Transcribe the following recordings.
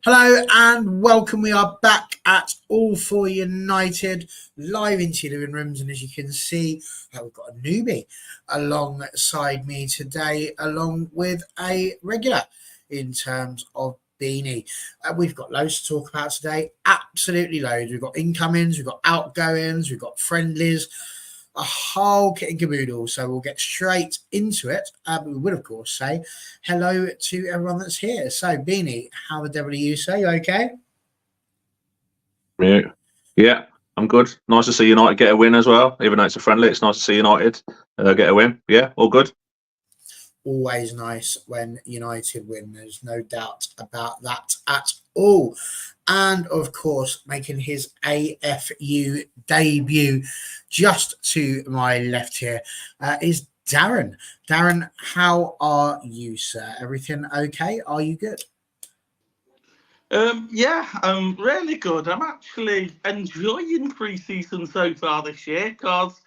Hello and welcome. We are back at All for United, live into your living rooms, and as you can see, we've got a newbie alongside me today, along with a regular in terms of Beanie. We've got loads to talk about today, absolutely loads. We've got incomings, we've got outgoings, we've got friendlies, a whole kit and caboodle. So we'll get straight into it. We would, of course, say hello to everyone that's here. So, Beanie, how the devil are you, sir? You okay? Yeah, I'm good. Nice to see United get a win as well. Even though it's a friendly, it's nice to see United get a win. Yeah, all good. Always nice when United win. There's no doubt about that at all. And of course, making his AFU debut just to my left here is Darren. Darren, how are you, sir? Everything okay? Are you good? Yeah, I'm really good. I'm actually enjoying pre-season so far this year because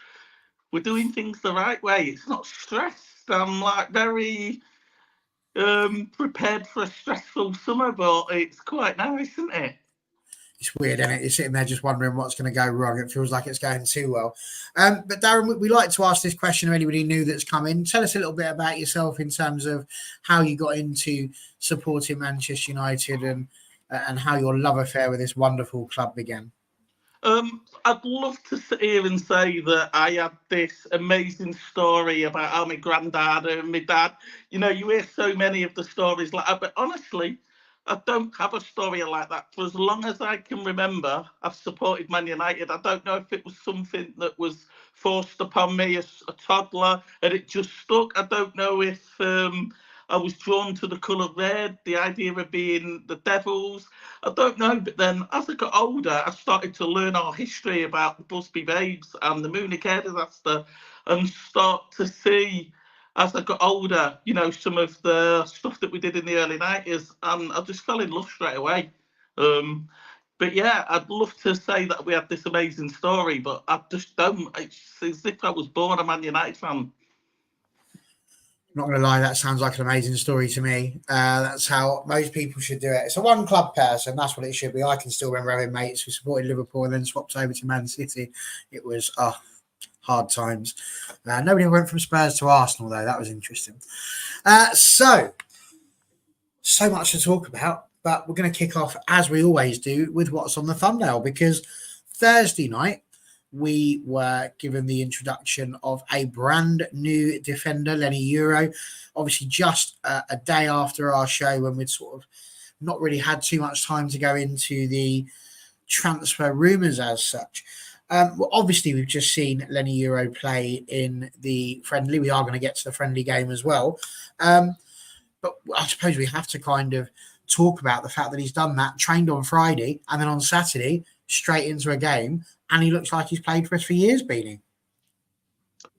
we're doing things the right way. It's not stressed. I'm like very prepared for a stressful summer, but it's quite nice, isn't it? It's weird, isn't it? You're sitting there just wondering what's going to go wrong. It feels like it's going too well. But Darren, we like to ask this question of anybody new that's come in. Tell us a little bit about yourself in terms of how you got into supporting Manchester United and how your love affair with this wonderful club began. I'd love to sit here and say that I had this amazing story about how my granddad and my dad, you hear so many of the stories like that, but honestly, I don't have a story like that. For as long as I can remember, I've supported Man United. I don't know if it was something that was forced upon me as a toddler and it just stuck. I don't know if I was drawn to the colour red, the idea of being the Devils. I don't know, but then as I got older, I started to learn our history about the Busby Babes and the Munich Air disaster and start to see, as I got older, some of the stuff that we did in the early 90s, and I just fell in love straight away. But yeah, I'd love to say that we had this amazing story, but I just don't. It's as if I was born a Man United fan. Not going to lie, that sounds like an amazing story to me. That's how most people should do it. It's a one club person. That's what it should be. I can still remember having mates who supported Liverpool and then swapped over to Man City. It was hard times. Nobody went from Spurs to Arsenal, though. That was interesting. So much to talk about, but we're going to kick off, as we always do, with what's on the thumbnail, because Thursday night, we were given the introduction of a brand new defender, Leny Yoro, obviously just a day after our show when we'd sort of not really had too much time to go into the transfer rumours as such. Well, obviously, we've just seen Leny Yoro play in the friendly. We are going to get to the friendly game as well. But I suppose we have to kind of talk about the fact that he's done that, trained on Friday, and then on Saturday, straight into a game, and he looks like he's played for us for years, Beanie.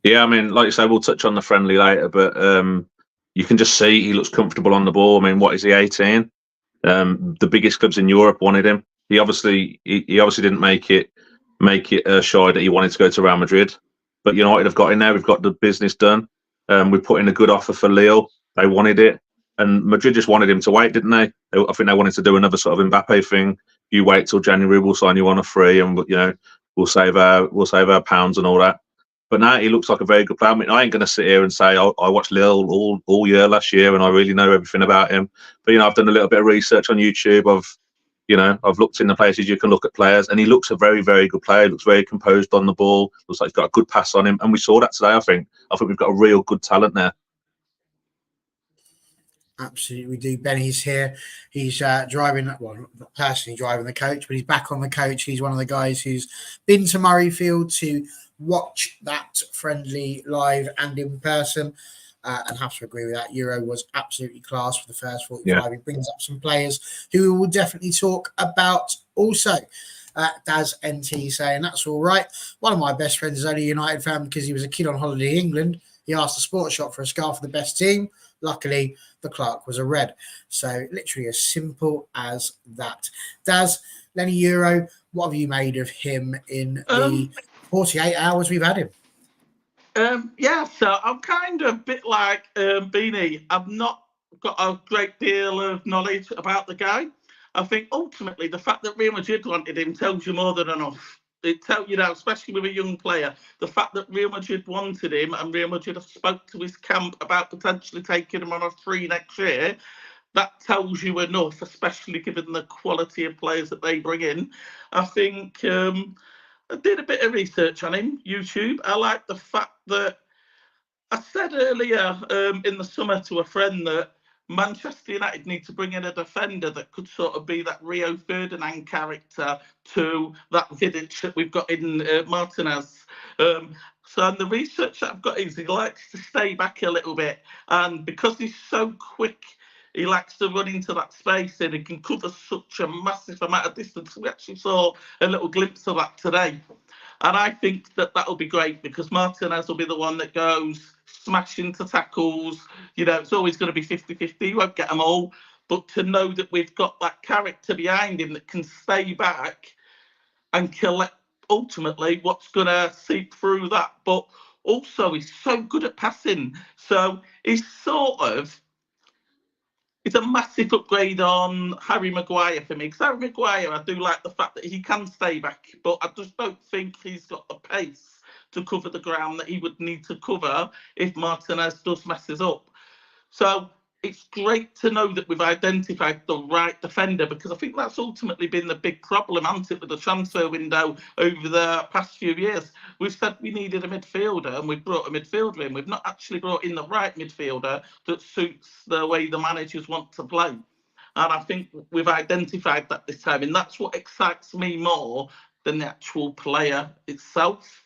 Yeah, I mean, like you say, we'll touch on the friendly later, but you can just see he looks comfortable on the ball. I mean, what is he, 18? The biggest clubs in Europe wanted him. He obviously didn't make it shy that he wanted to go to Real Madrid, but United have got in there. We've got the business done. We put in a good offer for Lille. They wanted it, and Madrid just wanted him to wait, didn't they? I think they wanted to do another sort of Mbappe thing. You wait till January, we'll sign you on a free, and we'll save our pounds and all that. But now he looks like a very good player. I mean, I ain't going to sit here and say I watched Lille all year last year and I really know everything about him. But I've done a little bit of research on YouTube. I've looked in the places you can look at players, and he looks a very, very good player. He looks very composed on the ball. Looks like he's got a good pass on him, and we saw that today. I think we've got a real good talent there. Absolutely, we do. Benny's here. He's driving, well, not personally driving the coach, but he's back on the coach. He's one of the guys who's been to Murrayfield to watch that friendly live and in person. And have to agree with that. Euro was absolutely class for the first 45. Yeah. He brings up some players who we will definitely talk about also. Daz NT saying, that's all right. One of my best friends is only a United fan because he was a kid on holiday in England. He asked the sports shop for a scarf for the best team. Luckily, the Clark was a red. So literally as simple as that. Daz, Leny Yoro, what have you made of him in the 48 hours we've had him? Yeah, so I'm kind of a bit like Beanie. I've not got a great deal of knowledge about the guy. I think ultimately the fact that Real Madrid wanted him tells you more than enough. It tells you now, especially with a young player, the fact that Real Madrid wanted him and Real Madrid have spoke to his camp about potentially taking him on a free next year, that tells you enough, especially given the quality of players that they bring in. I think I did a bit of research on him, YouTube. I like the fact that I said earlier in the summer to a friend that Manchester United need to bring in a defender that could sort of be that Rio Ferdinand character to that Vidic that we've got in Martinez. So the research that I've got is he likes to stay back a little bit, and because he's so quick, he likes to run into that space and he can cover such a massive amount of distance. We actually saw a little glimpse of that today. And I think that that'll be great because Martinez will be the one that goes smash into tackles. You know, it's always going to be 50-50. You won't get them all. But to know that we've got that character behind him that can stay back and collect ultimately what's going to seep through that. But also, he's so good at passing. So he's sort of... It's a massive upgrade on Harry Maguire for me. Because Harry Maguire, I do like the fact that he can stay back, but I just don't think he's got the pace to cover the ground that he would need to cover if Martinez does messes up. So it's great to know that we've identified the right defender, because I think that's ultimately been the big problem, hasn't it, with the transfer window over the past few years. We've said we needed a midfielder and we've brought a midfielder in. We've not actually brought in the right midfielder that suits the way the managers want to play. And I think we've identified that this time. And that's what excites me more than the actual player itself.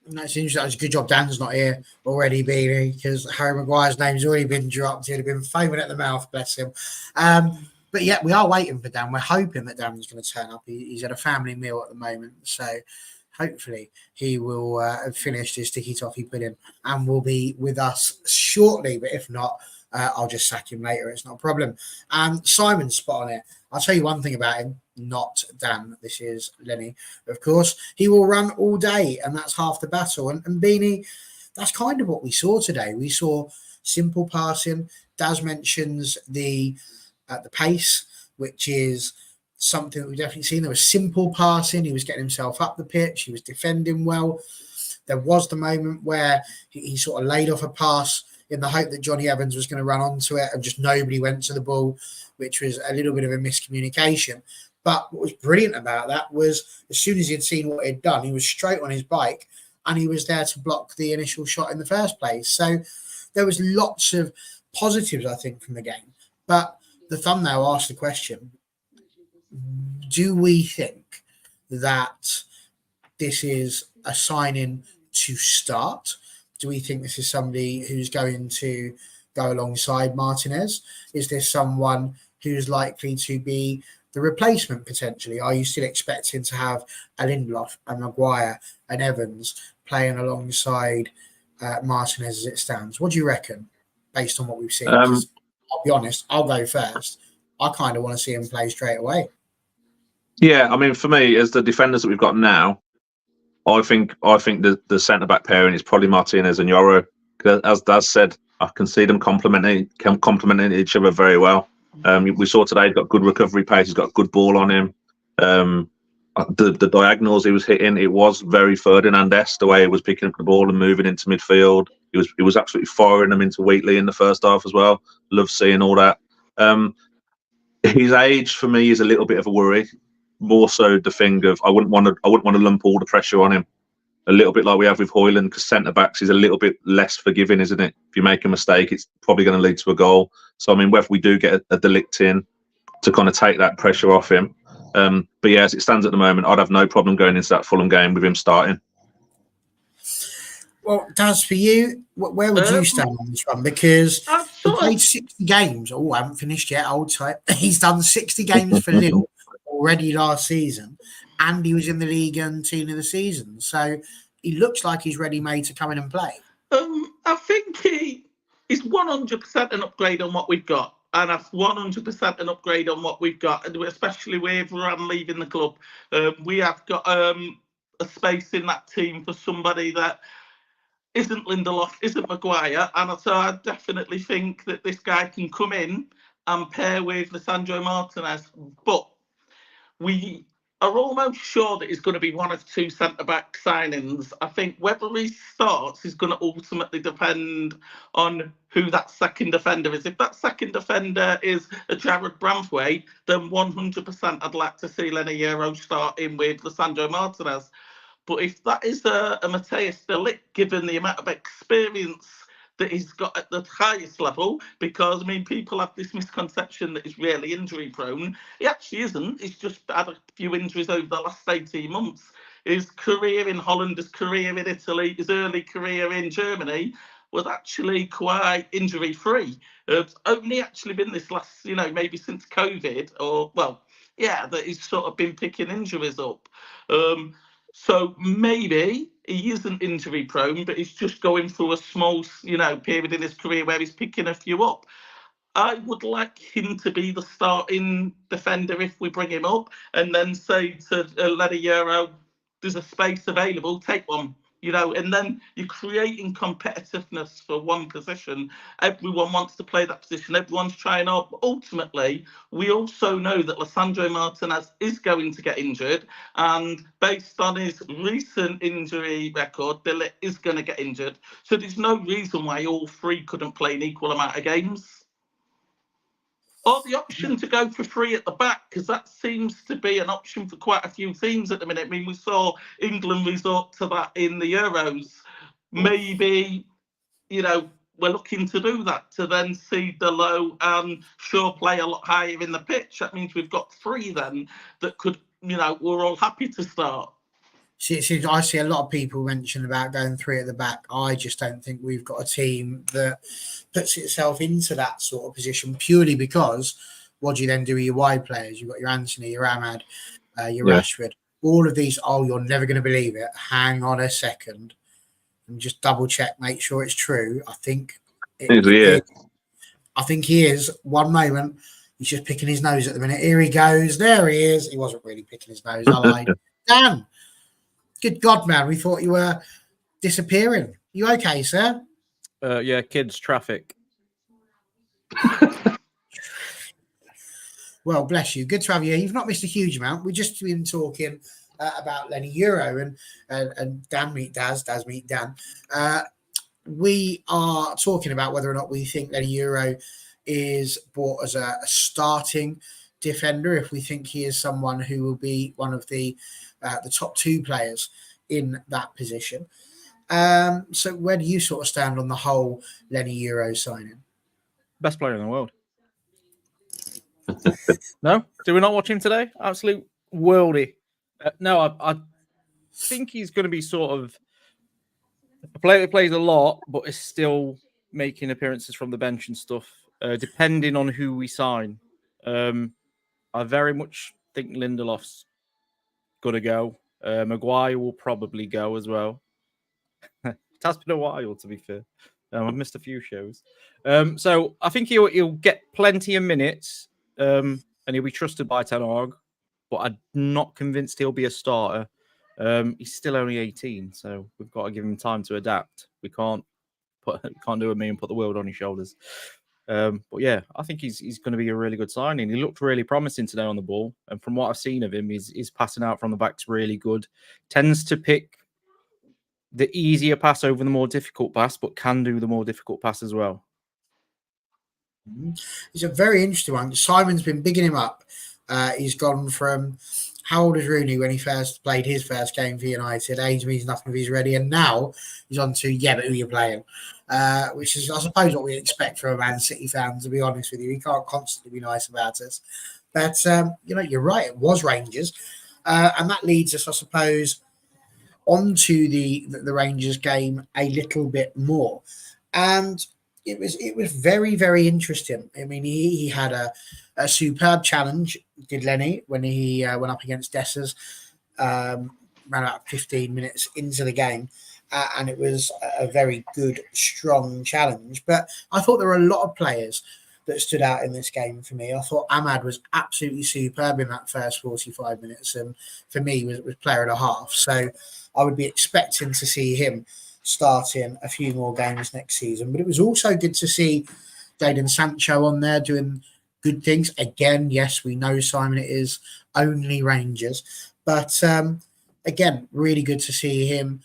That's interesting. It's a good job Dan's not here already, Beanie, because Harry Maguire's name's already been dropped. He'd have been foaming at the mouth, bless him. But yeah, we are waiting for Dan. We're hoping that Dan's going to turn up. He's at a family meal at the moment, so hopefully he will have finished his sticky toffee pudding and will be with us shortly. But if not, I'll just sack him later. It's not a problem. Simon's spot on it. I'll tell you one thing about him, not Dan. This is Leny. Of course, he will run all day, and that's half the battle. And Beanie, that's kind of what we saw today. We saw simple passing. Daz mentions the pace, which is something that we've definitely seen. There was simple passing. He was getting himself up the pitch. He was defending well. There was the moment where he sort of laid off a pass in the hope that Johnny Evans was going to run onto it, and just nobody went to the ball, which was a little bit of a miscommunication. But what was brilliant about that was as soon as he'd seen what he'd done, he was straight on his bike and he was there to block the initial shot in the first place. So there was lots of positives, I think, from the game. But the thumbnail asked the question, do we think that this is a signing to start? Do we think this is somebody who's going to go alongside Martinez? Is this someone who's likely to be the replacement potentially? Are you still expecting to have a Lindelof, a Maguire, and Evans playing alongside Martinez as it stands? What do you reckon, based on what we've seen? I'll be honest, I'll go first. I kind of want to see him play straight away. Yeah, I mean, for me, as the defenders that we've got now, I think the centre back pairing is probably Martinez and Yoro. As Daz said, I can see them complementing each other very well. We saw today he's got good recovery pace. He's got good ball on him. The diagonals he was hitting, it was very Ferdinand-esque, the way he was picking up the ball and moving into midfield. He was absolutely firing them into Wheatley in the first half as well. Love seeing all that. His age for me is a little bit of a worry. More so the thing of I wouldn't want to lump all the pressure on him. A little bit like we have with Højlund, because centre backs is a little bit less forgiving, isn't it? If you make a mistake, it's probably going to lead to a goal. So I mean, whether we do get a delict in to kind of take that pressure off him. But yeah, as it stands at the moment, I'd have no problem going into that Fulham game with him starting. Well, Daz, for you, where would you stand on this one? Because he played 60 games. Oh, I haven't finished yet. Old type. He's done 60 games for Lille already last season, and he was in the league and team of the season. So he looks like he's ready-made to come in and play. I think he's 100% an upgrade on what we've got. And that's 100% an upgrade on what we've got, especially with Varane leaving the club. We have got a space in that team for somebody that isn't Lindelof, isn't Maguire. And so I definitely think that this guy can come in and pair with Lisandro Martinez. But we are almost sure that he's going to be one of two centre-back signings. I think whether he starts is going to ultimately depend on who that second defender is. If that second defender is a Jared Branthwaite, then 100% I'd like to see Leny Yoro starting with Lisandro Martinez. But if that is a Matthias de Ligt, given the amount of experience that he's got at the highest level, because, I mean, people have this misconception that he's really injury prone. He actually isn't. He's just had a few injuries over the last 18 months. His career in Holland, his career in Italy, his early career in Germany was actually quite injury free. It's only actually been this last, maybe since COVID, that he's sort of been picking injuries up. So maybe he isn't injury prone, but he's just going through a small, period in his career where he's picking a few up. I would like him to be the starting defender if we bring him up, and then say to Leny Yoro, there's a space available, take one. And then you're creating competitiveness for one position. Everyone wants to play that position. Everyone's trying up. Ultimately, we also know that Lisandro Martinez is going to get injured. And based on his recent injury record, de Ligt is going to get injured. So there's no reason why all three couldn't play an equal amount of games. Or the option to go for free at the back, because that seems to be an option for quite a few teams at the minute. I mean, we saw England resort to that in the Euros. Maybe, we're looking to do that, to then see Delo and Shaw play a lot higher in the pitch. That means we've got three then that could, we're all happy to start. See, I see a lot of people mention about going three at the back. I just don't think we've got a team that puts itself into that sort of position, purely because what do you then do with your wide players? You've got your Anthony, your Ahmad, your Rashford. All of these, you're never going to believe it. Hang on a second and just double check, make sure it's true. I think I think he is. One moment, he's just picking his nose at the minute. Here he goes. There he is. He wasn't really picking his nose. I lied. Dan. Good God, man. We thought you were disappearing. You okay, sir? Yeah, kids, traffic. Well, bless you. Good to have you here. You've not missed a huge amount. We've just been talking about Leny Yoro and Dan meet Daz meet Dan. We are talking about whether or not we think Leny Yoro is bought as a starting defender, if we think he is someone who will be one of the top two players in that position. So where do you sort of stand on the whole Leny Yoro signing? Best player in the world. No? Did we not watch him today? Absolute worldie. No, I think he's going to be sort of a player that plays a lot, but is still making appearances from the bench and stuff, depending on who we sign. I very much think Lindelof's going to go. Maguire will probably go as well. It has been a while, to be fair. I've missed a few shows. So I think he'll get plenty of minutes and he'll be trusted by Ten Hag, but I'm not convinced he'll be a starter. He's still only 18, so we've got to give him time to adapt. We can't do a me and put the world on his shoulders. But yeah, I think he's going to be a really good signing. He looked really promising today on the ball, and from what I've seen of him, he's passing out from the back's really good. Tends to pick the easier pass over the more difficult pass, but can do the more difficult pass as well. He's a very interesting one. Simon's been bigging him up. He's gone from how old is Rooney when he first played his first game for United? Age means nothing if he's ready. And now he's on to, but who you're playing? Which is, I suppose, what we expect from a Man City fan, to be honest with you. He can't constantly be nice about us. But, you're right. It was Rangers. And that leads us, I suppose, onto the Rangers game a little bit more. And it was very, very interesting. I mean, he had a superb challenge, did Leny, when he went up against Dessers, ran about 15 minutes into the game. And it was a very good, strong challenge. But I thought there were a lot of players that stood out in this game for me. I thought Ahmad was absolutely superb in that first 45 minutes. And for me, was player and a half. So I would be expecting to see him starting a few more games next season. But it was also good to see Jadon Sancho on there doing good things. Again, yes, we know, Simon, it is only Rangers, but again, really good to see him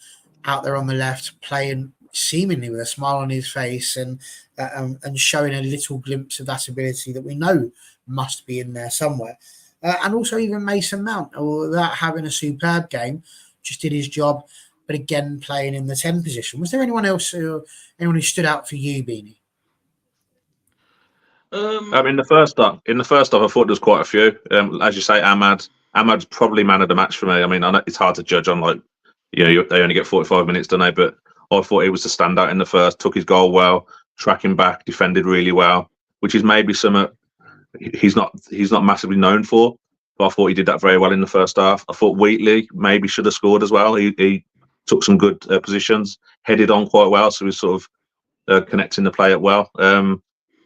out there on the left playing seemingly with a smile on his face and showing a little glimpse of that ability that we know must be in there somewhere. And also even Mason Mount, without having a superb game, just did his job, but again playing in the 10 position. Was there anyone who stood out for you, Beanie? In the first half, I thought there was quite a few. As you say, Ahmad's probably man of the match for me. I mean, I know it's hard to judge on they only get 45 minutes, don't they? But I thought he was the standout in the first. Took his goal well, tracking back, defended really well, which is maybe something he's not massively known for. But I thought he did that very well in the first half. I thought Wheatley maybe should have scored as well. He took some good positions, headed on quite well, so he's sort of connecting the play up well.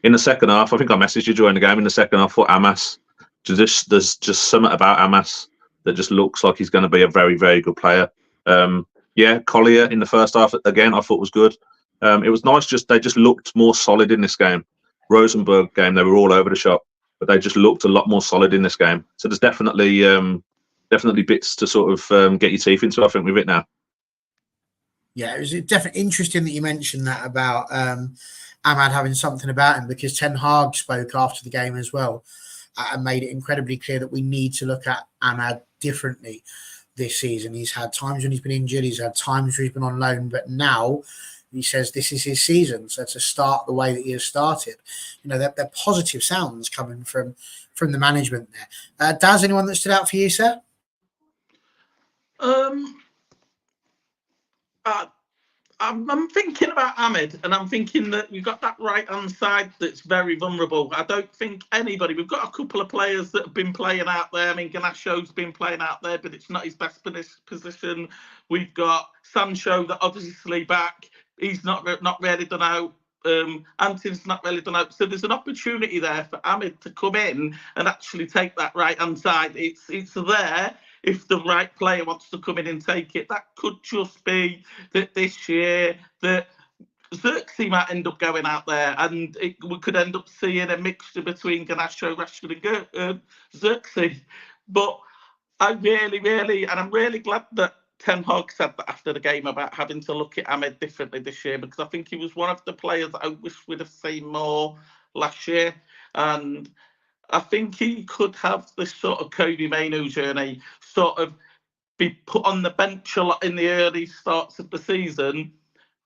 In the second half, I think I messaged you during the game. In the second half, for Amas, there's just something about Amas that just looks like he's going to be a very, very good player. Collier in the first half again, I thought was good. It was nice. They just looked more solid in this game. Rosenborg game, they were all over the shop, but they just looked a lot more solid in this game. So there's definitely bits to sort of get your teeth into, I think, with it now. Yeah, it was definitely interesting that you mentioned that about Ahmad having something about him, because Ten Hag spoke after the game as well and made it incredibly clear that we need to look at Ahmad differently this season. He's had times when he's been injured, he's had times where he's been on loan, but now he says this is his season. So to start the way that he has started, they're positive sounds coming from the management there. Daz, anyone that stood out for you, sir? I'm thinking about Ahmed, and I'm thinking that we've got that right-hand side that's very vulnerable. I don't think we've got a couple of players that have been playing out there. I mean, Ganasho's been playing out there, but it's not his best position. We've got Sancho that obviously back. He's not really done out. Anton's not really done out. So there's an opportunity there for Ahmed to come in and actually take that right-hand side. It's there. If the right player wants to come in and take it, that could just be that this year that Xerxes might end up going out there, and we could end up seeing a mixture between Ganasho, Rashford, and Xerxes. But I'm really glad that Ten Hag said that after the game about having to look at Ahmed differently this year, because I think he was one of the players that I wish we'd have seen more last year. And I think he could have this sort of Kobe Mainu journey, sort of be put on the bench a lot in the early starts of the season,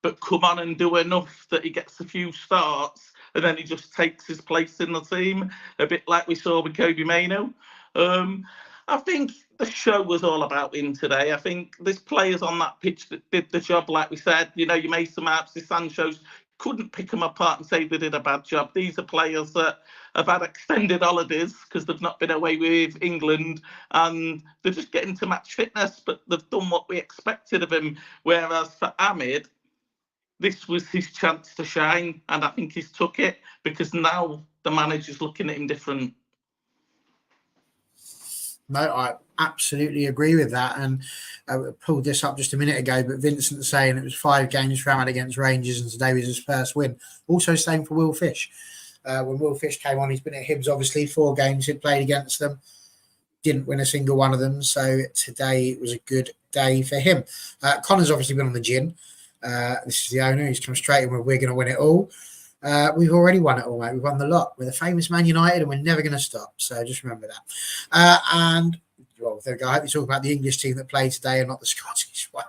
but come on and do enough that he gets a few starts, and then he just takes his place in the team, a bit like we saw with Kobe Mainu. I think the show was all about him today. I think there's players on that pitch that did the job, like we said. You Mason Mounts, the Sanchos, couldn't pick them apart and say they did a bad job. These are players that have had extended holidays because they've not been away with England, and they're just getting to match fitness, but they've done what we expected of him. Whereas for Ahmed, this was his chance to shine, and I think he's took it, because now the manager's looking at him different. No, I absolutely agree with that. And I pulled this up just a minute ago, but Vincent saying it was 5 games for Ahmad against Rangers, and today was his first win. Also same for Will Fish. When Will Fish came on, he's been at Hibs, obviously, 4 games he'd played against them. Didn't win a single one of them. So today it was a good day for him. Connor's obviously been on the gin. This is the owner. He's come straight in with, we're going to win it all. We've already won it all, mate. We've won the lot. We're the famous Man United, and we're never going to stop. So just remember that. And, well, there we go. I hope you talk about the English team that played today and not the Scottish one.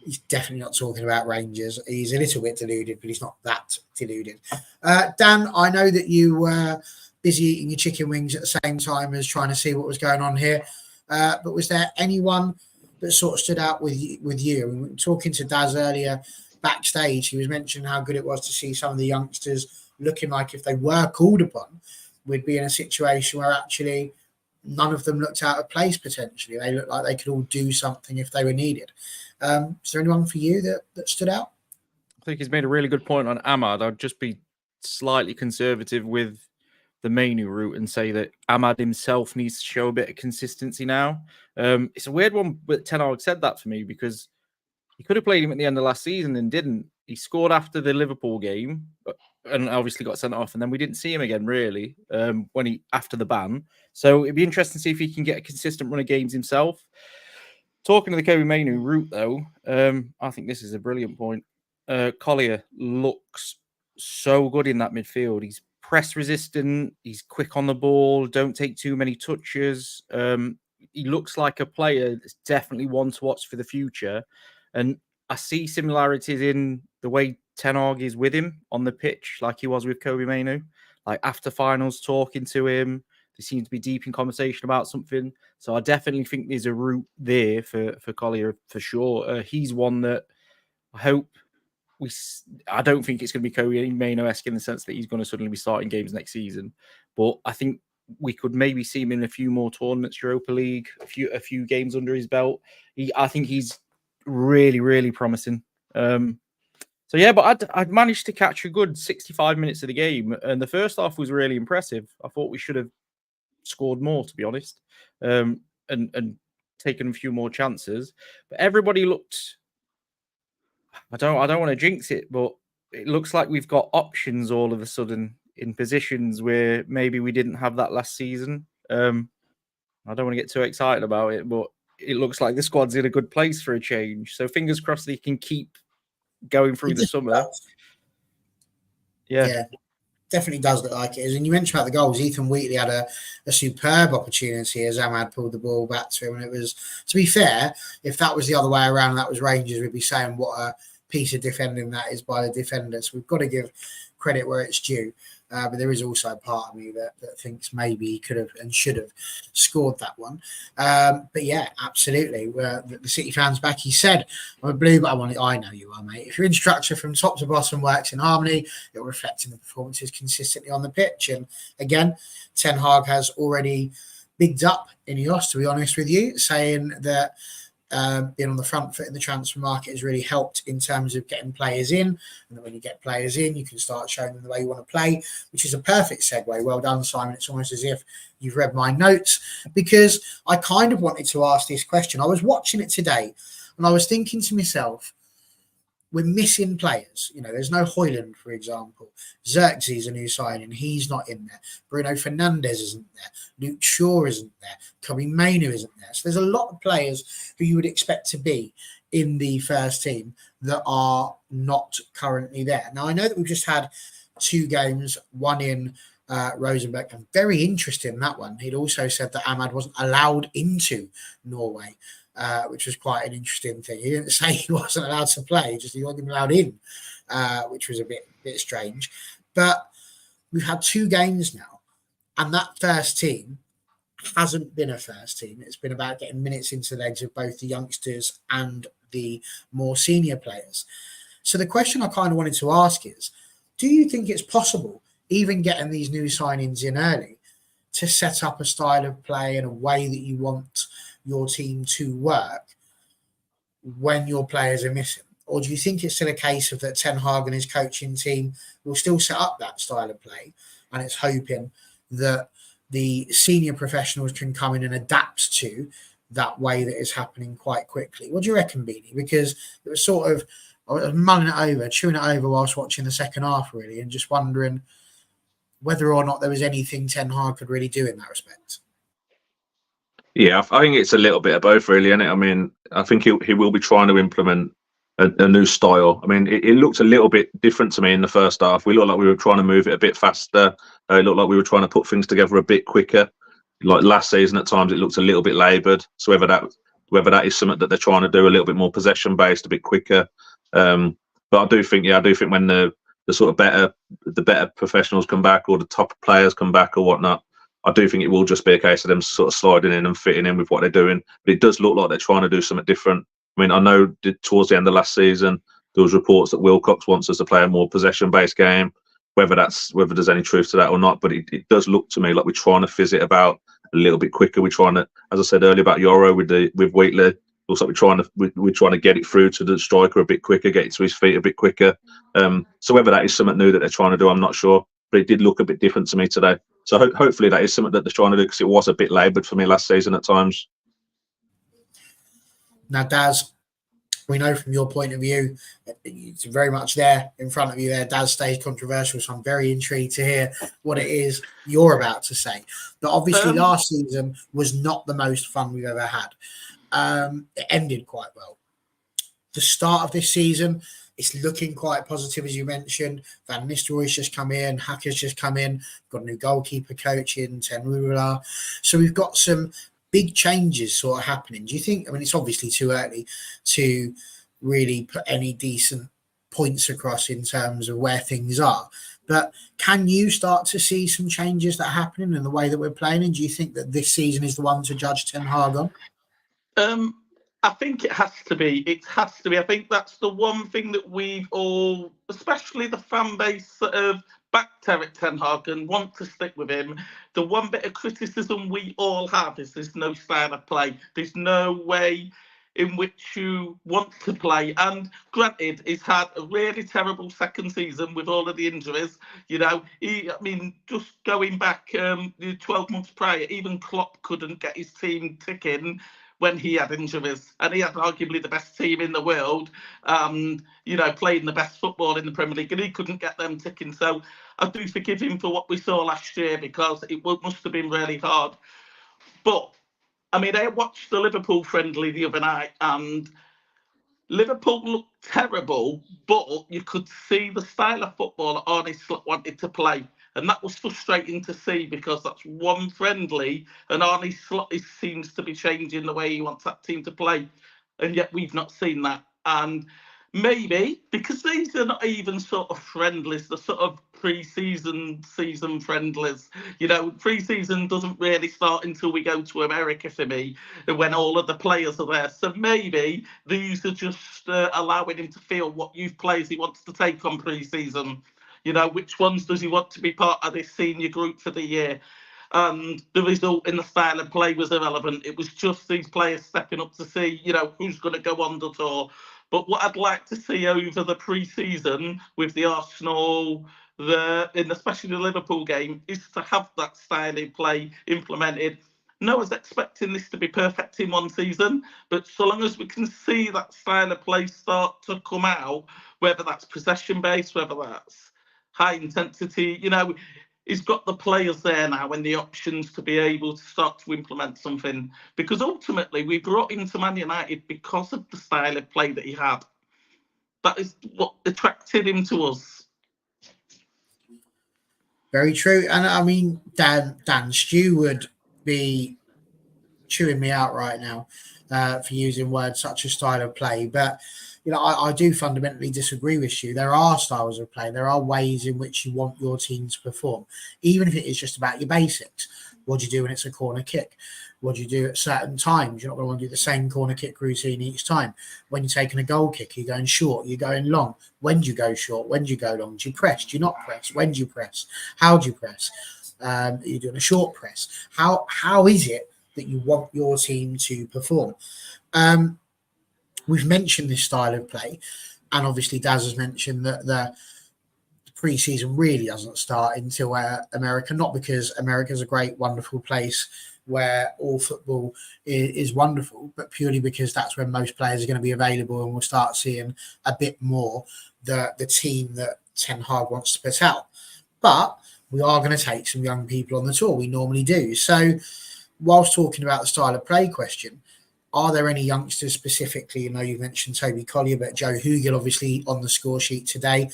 He's definitely not talking about Rangers. He's a little bit deluded, but he's not that deluded. Dan, I know that you were busy eating your chicken wings at the same time as trying to see what was going on here. But was there anyone that sort of stood out with you? I mean, we were talking to Daz earlier backstage. He was mentioning how good it was to see some of the youngsters looking like if they were called upon, we'd be in a situation where actually none of them looked out of place potentially. They looked like they could all do something if they were needed. Is there anyone for you that stood out? I think he's made a really good point on Ahmad. I'd just be slightly conservative with the Mainu route and say that Ahmad himself needs to show a bit of consistency now. It's a weird one, but Ten Hag said that for me, because he could have played him at the end of last season and didn't. He scored after the Liverpool game, and obviously got sent off, and then we didn't see him again really when he after the ban. So it'd be interesting to see if he can get a consistent run of games himself. Talking to the Kobe Mainu route, though, I think this is a brilliant point. Collier looks so good in that midfield. He's press resistant. He's quick on the ball. Don't take too many touches. He looks like a player that's definitely one to watch for the future. And I see similarities in the way Ten Hag is with him on the pitch, like he was with Kobe Mainu. Like after finals, talking to him, they seem to be deep in conversation about something. So I definitely think there's a route there for Collier for sure. He's one that I hope I don't think it's going to be Kobe Maino-esque in the sense that he's going to suddenly be starting games next season. But I think we could maybe see him in a few more tournaments, Europa League, a few games under his belt. I think he's really, really promising. So yeah, but I'd managed to catch a good 65 minutes of the game, and the first half was really impressive. I thought we should have scored more, to be honest, and taken a few more chances. But everybody looked. I don't want to jinx it, but it looks like we've got options all of a sudden in positions where maybe we didn't have that last season. I don't want to get too excited about it, but it looks like the squad's in a good place for a change. So fingers crossed they can keep going through the summer. Yeah, definitely does look like it is. And you mentioned about the goals. Ethan Wheatley had a superb opportunity as Ahmad pulled the ball back to him. And it was, to be fair, if that was the other way around and that was Rangers, we'd be saying what a piece of defending that is by the defenders. We've got to give credit where it's due. But there is also a part of me that thinks maybe he could have and should have scored that one. But yeah, absolutely. The City fans back, he said, I'm a blue, but I know you are, mate. If your infrastructure from top to bottom works in harmony, it'll reflect in the performances consistently on the pitch. And again, Ten Hag has already bigged up Ineos, to be honest with you, saying that being on the front foot in the transfer market has really helped in terms of getting players in, and that when you get players in, you can start showing them the way you want to play, which is a perfect segue. Well done, Simon. It's almost as if you've read my notes, because I kind of wanted to ask this question. I was watching it today and I was thinking to myself, we're missing players. You know, there's no Højlund, for example. Xerxes, a new signing, he's not in there. Bruno Fernandes isn't there. Luke Shaw isn't there. Kobe Mainu isn't there. So there's a lot of players who you would expect to be in the first team that are not currently there. Now, I know that we've just had 2 games, one in Rosenborg, and very interesting that one. He'd also said that Ahmad wasn't allowed into Norway, which was quite an interesting thing. He didn't say he wasn't allowed to play, just he wasn't allowed in, which was a bit strange. But we've had 2 games now, and that first team hasn't been a first team. It's been about getting minutes into the legs of both the youngsters and the more senior players. So the question I kind of wanted to ask is, do you think it's possible, even getting these new signings in early, to set up a style of play and a way that you want your team to work when your players are missing? Or do you think it's still a case of that Ten Hag and his coaching team will still set up that style of play, and it's hoping that the senior professionals can come in and adapt to that way that is happening quite quickly? What do you reckon, Beanie? Because it was sort of, I was mulling it over, chewing it over whilst watching the second half, really, and just wondering whether or not there was anything Ten Hag could really do in that respect. Yeah, I think it's a little bit of both, really, isn't it? I mean, I think he will be trying to implement a new style. I mean, it looked a little bit different to me in the first half. We looked like we were trying to move it a bit faster. It looked like we were trying to put things together a bit quicker. Like last season, at times it looked a little bit laboured. So whether that is something that they're trying to do, a little bit more possession based, a bit quicker. But I do think when the sort of better professionals come back, or the top players come back, or whatnot, I do think it will just be a case of them sort of sliding in and fitting in with what they're doing. But it does look like they're trying to do something different. I mean, I know towards the end of last season, there was reports that Wilcox wants us to play a more possession-based game, whether there's any truth to that or not. But it does look to me like we're trying to fizz it about a little bit quicker. We're trying to, as I said earlier about Yoro with Wheatley, looks like we're trying to get it through to the striker a bit quicker, get it to his feet a bit quicker. So whether that is something new that they're trying to do, I'm not sure. But it did look a bit different to me today. So hopefully that is something that they're trying to do, because it was a bit laboured for me last season at times. Now, Daz, We know from your point of view, it's very much there in front of you there. Does stay controversial, so I'm very intrigued to hear what it is you're about to say. But obviously, last season was not the most fun we've ever had. It ended quite well. The start of this season, it's looking quite positive, as you mentioned. Van Nistelrooy's just come in, Hacker's just come in, got a new goalkeeper coach in, Tenrula. So we've got some big changes sort of happening. Do you think, I mean, it's obviously too early to really put any decent points across in terms of where things are, but can you start to see some changes that are happening in the way that we're playing? And do you think that this season is the one to judge Ten Hag on? I think it has to be. It has to be. I think that's the one thing that we've all, especially the fan base, sort of backed Erik ten Hag and want to stick with him. The one bit of criticism we all have is there's no style of play. There's no way in which you want to play. And granted, he's had a really terrible second season with all of the injuries. You know, just going back 12 months prior, even Klopp couldn't get his team ticking when he had injuries, and he had arguably the best team in the world, playing the best football in the Premier League, and he couldn't get them ticking. So I do forgive him for what we saw last year, because it must have been really hard. But, I mean, I watched the Liverpool friendly the other night, and Liverpool looked terrible, but you could see the style of football Arne Slot wanted to play. And that was frustrating to see, because that's one friendly, and Arne Slot seems to be changing the way he wants that team to play. And yet we've not seen that. And maybe, because these are not even sort of friendlies, they're sort of pre-season friendlies. You know, pre-season doesn't really start until we go to America for me, when all of the players are there. So maybe these are just allowing him to feel what youth players he wants to take on pre-season. You know, which ones does he want to be part of this senior group for the year? And the result in the style of play was irrelevant. It was just these players stepping up to see, who's going to go on the tour. But what I'd like to see over the pre-season with the Arsenal, especially the Liverpool game, is to have that style of play implemented. No one's expecting this to be perfect in one season, but so long as we can see that style of play start to come out, whether that's possession-based, whether that's high intensity, he's got the players there now and the options to be able to start to implement something. Because ultimately, we brought him to Man United because of the style of play that he had. That is what attracted him to us. Very true. And I mean, Dan, Stu would be chewing me out right now for using words such as style of play. But I do fundamentally disagree with you. There are styles of play. There are ways in which you want your team to perform, even if it is just about your basics. What do you do when it's a corner kick? What do you do at certain times? You're not going to want to do the same corner kick routine each time. When you're taking a goal kick, you're going short, you're going long. When do you go short? When do you go long? Do you press? Do you not press? When do you press? How do you press? Are you doing a short press? How is it that you want your team to perform? We've mentioned this style of play, and obviously Daz has mentioned that the pre-season really doesn't start until America, not because America's a great, wonderful place where all football is wonderful, but purely because that's when most players are going to be available, and we'll start seeing a bit more the team that Ten Hag wants to put out. But we are going to take some young people on the tour. We normally do. So whilst talking about the style of play question, are there any youngsters specifically? You've mentioned Toby Collier, but Joe Hugel obviously on the score sheet today.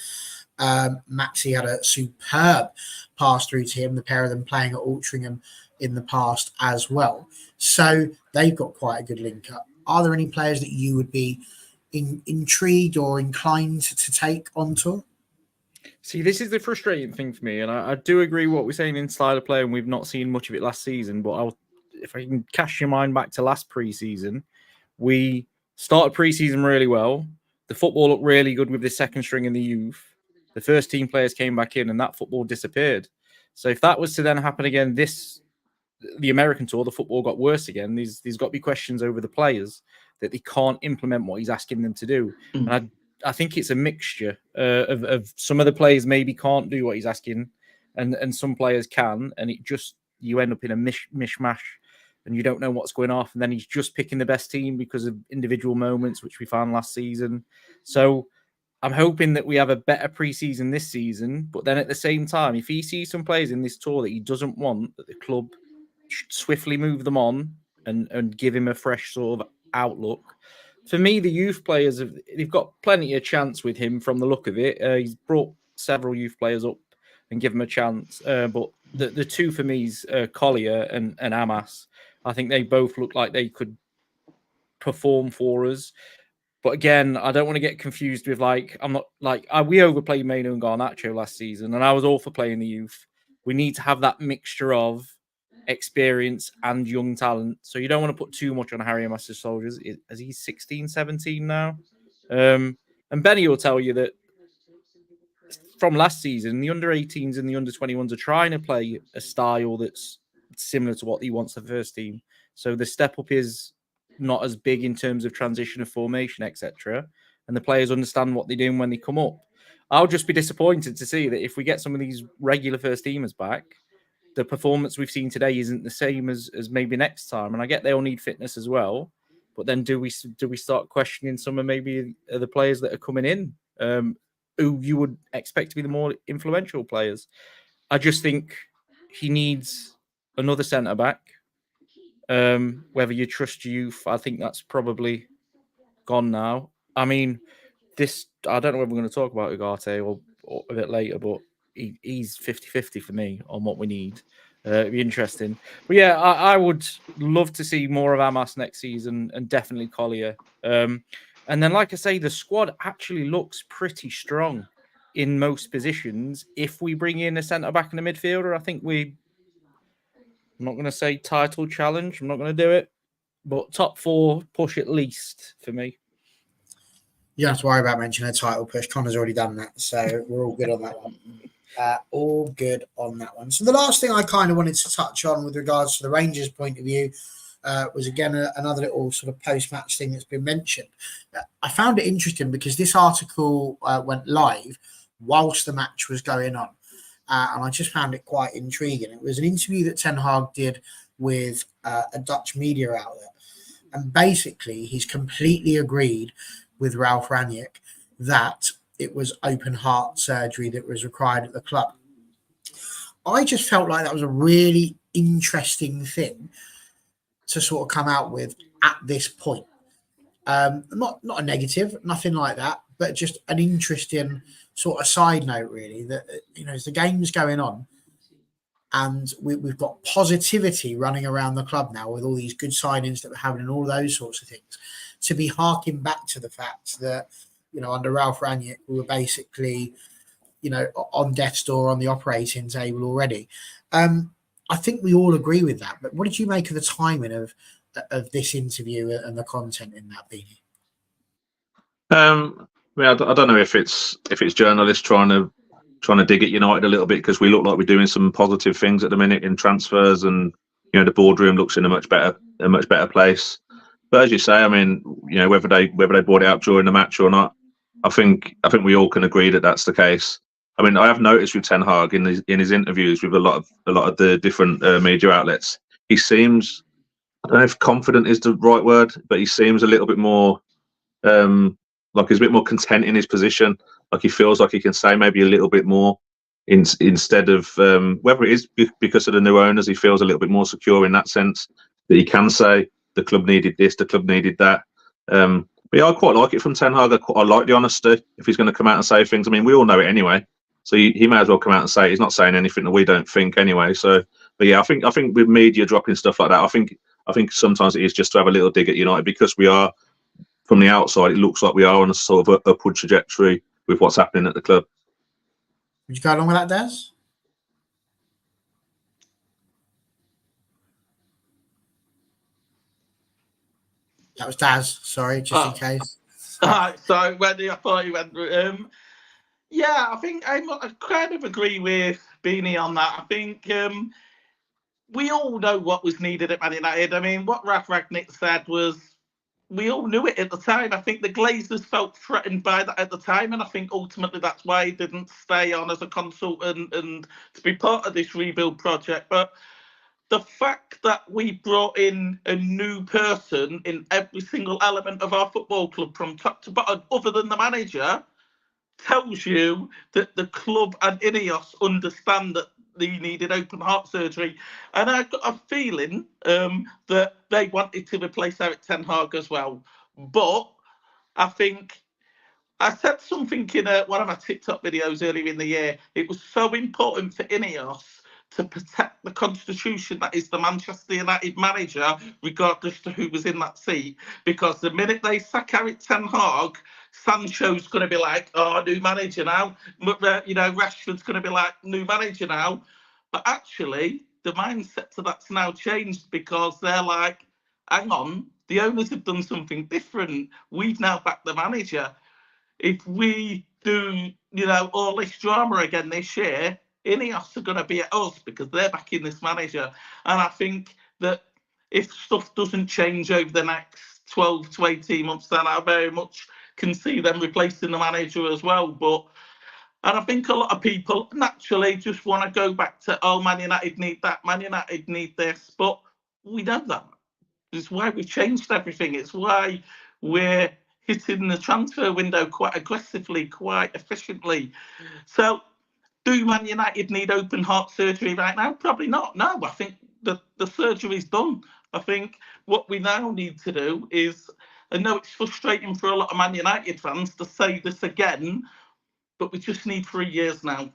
Maxi had a superb pass through to him, the pair of them playing at Altrincham in the past as well. So they've got quite a good link up. Are there any players that you would be intrigued or inclined to take on tour? See, this is the frustrating thing for me, and I do agree with what we're saying in style of play, and we've not seen much of it last season, but if I can cast your mind back to last pre-season, we started pre-season really well. The football looked really good with the second string and the youth. The first team players came back in, and that football disappeared. So if that was to then happen again the American tour, the football got worse again. There's got to be questions over the players that they can't implement what he's asking them to do. And I think it's a mixture of some of the players maybe can't do what he's asking, and some players can, and you end up in a mishmash and you don't know what's going off, and then he's just picking the best team because of individual moments, which we found last season. So I'm hoping that we have a better preseason this season, but then at the same time, if he sees some players in this tour that he doesn't want, that the club should swiftly move them on and give him a fresh sort of outlook. For me, the youth players, they've got plenty of chance with him from the look of it. He's brought several youth players up and give them a chance. But the two for me is Collier and Amas. I think they both look like they could perform for us. But again, I don't want to get confused with we overplayed Maino and Garnacho last season, and I was all for playing the youth. We need to have that mixture of experience and young talent. So you don't want to put too much on Harry Master Soldiers, as he's 16, 17 now. And Benny will tell you that from last season, the under 18s and the under 21s are trying to play a style that's similar to what he wants the first team. So the step up is not as big in terms of transition of formation, etc. And the players understand what they're doing when they come up. I'll just be disappointed to see that if we get some of these regular first teamers back, the performance we've seen today isn't the same as maybe next time. And I get they all need fitness as well. But then do we start questioning some of maybe the players that are coming in, who you would expect to be the more influential players? I just think he needs another centre-back. Whether you trust youth, I think that's probably gone now. I mean, I don't know whether we're going to talk about Ugarte or a bit later, but he's 50-50 for me on what we need. It'd be interesting. But yeah, I would love to see more of Amas next season and definitely Collier. And then, like I say, the squad actually looks pretty strong in most positions. If we bring in a centre-back and a midfielder, I think I'm not going to say title challenge. I'm not going to do it. But top four push at least for me. You don't have to worry about mentioning a title push. Connor's already done that, so we're all good on that one. All good on that one. So the last thing I kind of wanted to touch on with regards to the Rangers' point of view was, again, another little sort of post-match thing that's been mentioned. I found it interesting because this article went live whilst the match was going on. And I just found it quite intriguing. It was an interview that Ten Hag did with a Dutch media outlet. And basically, he's completely agreed with Ralf Rangnick that it was open heart surgery that was required at the club. I just felt like that was a really interesting thing to sort of come out with at this point. Not a negative, nothing like that, but just an interesting sort of side note, really, that, as the game's going on and we've got positivity running around the club now with all these good signings that we're having and all those sorts of things, to be harking back to the fact that, under Ralf Rangnick, we were basically, on death's door on the operating table already. I think we all agree with that. But what did you make of the timing of this interview and the content in that, Beanie? I don't know if it's journalists trying to dig at United a little bit, because we look like we're doing some positive things at the minute in transfers, and the boardroom looks in a much better place. But as you say, I mean, whether they brought it out during the match or not, I think we all can agree that that's the case. I mean, I have noticed with Ten Hag in his interviews with a lot of the different media outlets, he seems, I don't know if confident is the right word, but he seems a little bit more like he's a bit more content in his position. Like he feels like he can say maybe a little bit more instead of whether it is because of the new owners, he feels a little bit more secure in that sense that he can say the club needed this, the club needed that. But yeah, I quite like it from Ten Hag. I like the honesty. If he's going to come out and say things, I mean, we all know it anyway. So he may as well come out and say it. He's not saying anything that we don't think anyway. So, but yeah, I think with media dropping stuff like that, I think sometimes it is just to have a little dig at United, because we are, from the outside, it looks like we are on a sort of upward trajectory with what's happening at the club. Would you go along with that, Des? That was Daz. Sorry, just in case. So Wendy, I thought you went through. Yeah, I think I kind of agree with Beanie on that. I think we all know what was needed at Man United. I mean, what Ralf Rangnick said was, we all knew it at the time. I think the Glazers felt threatened by that at the time, and I think ultimately that's why he didn't stay on as a consultant and to be part of this rebuild project. But the fact that we brought in a new person in every single element of our football club from top to bottom, other than the manager, tells you that the club and Ineos understand that they needed open heart surgery. And I got a feeling that they wanted to replace Eric Ten Hag as well. But I think I said something in one of my TikTok videos earlier in the year. It was so important for Ineos to protect the constitution that is the Manchester United manager, regardless to who was in that seat. Because the minute they sack Eric Ten Hag, Sancho's going to be like, oh, new manager now. Rashford's going to be like, new manager now. But actually, the mindset to that's now changed because they're like, hang on, the owners have done something different. We've now backed the manager. If we do, all this drama again this year, Ineos are going to be at us because they're backing this manager. And I think that if stuff doesn't change over the next 12 to 18 months, then I very much can see them replacing the manager as well. And I think a lot of people naturally just want to go back to, oh, Man United need that, Man United need this. But we know that. It's why we've changed everything. It's why we're hitting the transfer window quite aggressively, quite efficiently. So do Man United need open heart surgery right now? Probably not. No, I think the surgery's done. I think what we now need to do is, I know it's frustrating for a lot of Man United fans to say this again, but we just need 3 years now.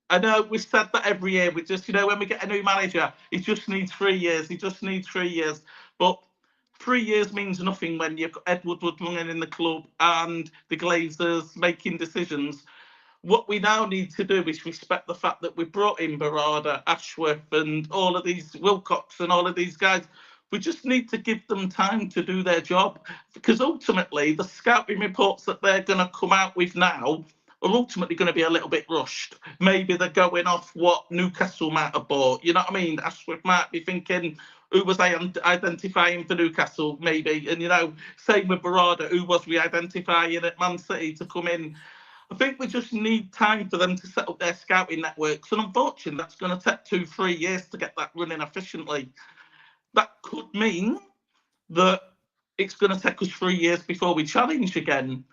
I know we've said that every year. We just, when we get a new manager, he just needs 3 years. He just needs 3 years. But 3 years means nothing when you've got Ed Woodward running in the club and the Glazers making decisions. What we now need to do is respect the fact that we brought in Barada, Ashworth, and all of these, Wilcox, and all of these guys. We just need to give them time to do their job, because ultimately the scouting reports that they're going to come out with now are ultimately going to be a little bit rushed. Maybe they're going off what Newcastle might have bought. You know what I mean? Ashworth might be thinking, who was I identifying for Newcastle, maybe? And, same with Barada, who was we identifying at Man City to come in? I think we just need time for them to set up their scouting networks. And unfortunately, that's going to take 2-3 years to get that running efficiently. That could mean that it's going to take us 3 years before we challenge again.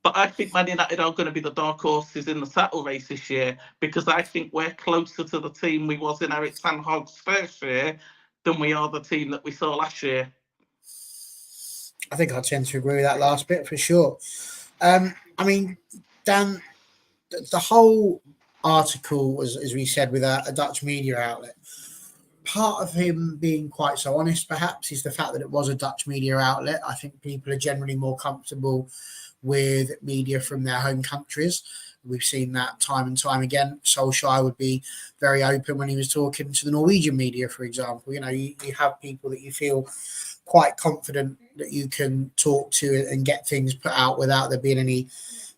But I think Man United are going to be the dark horses in the title race this year, because I think we're closer to the team we was in Eric Ten Hag's first year than we are the team that we saw last year. I think I tend to agree with that last bit for sure. I mean, Dan, the whole article, as we said, with a Dutch media outlet, part of him being quite so honest, perhaps, is the fact that it was a Dutch media outlet. I think people are generally more comfortable with media from their home countries. We've seen that time and time again. Solskjaer would be very open when he was talking to the Norwegian media, for example. You have people that you feel quite confident that you can talk to and get things put out without there being any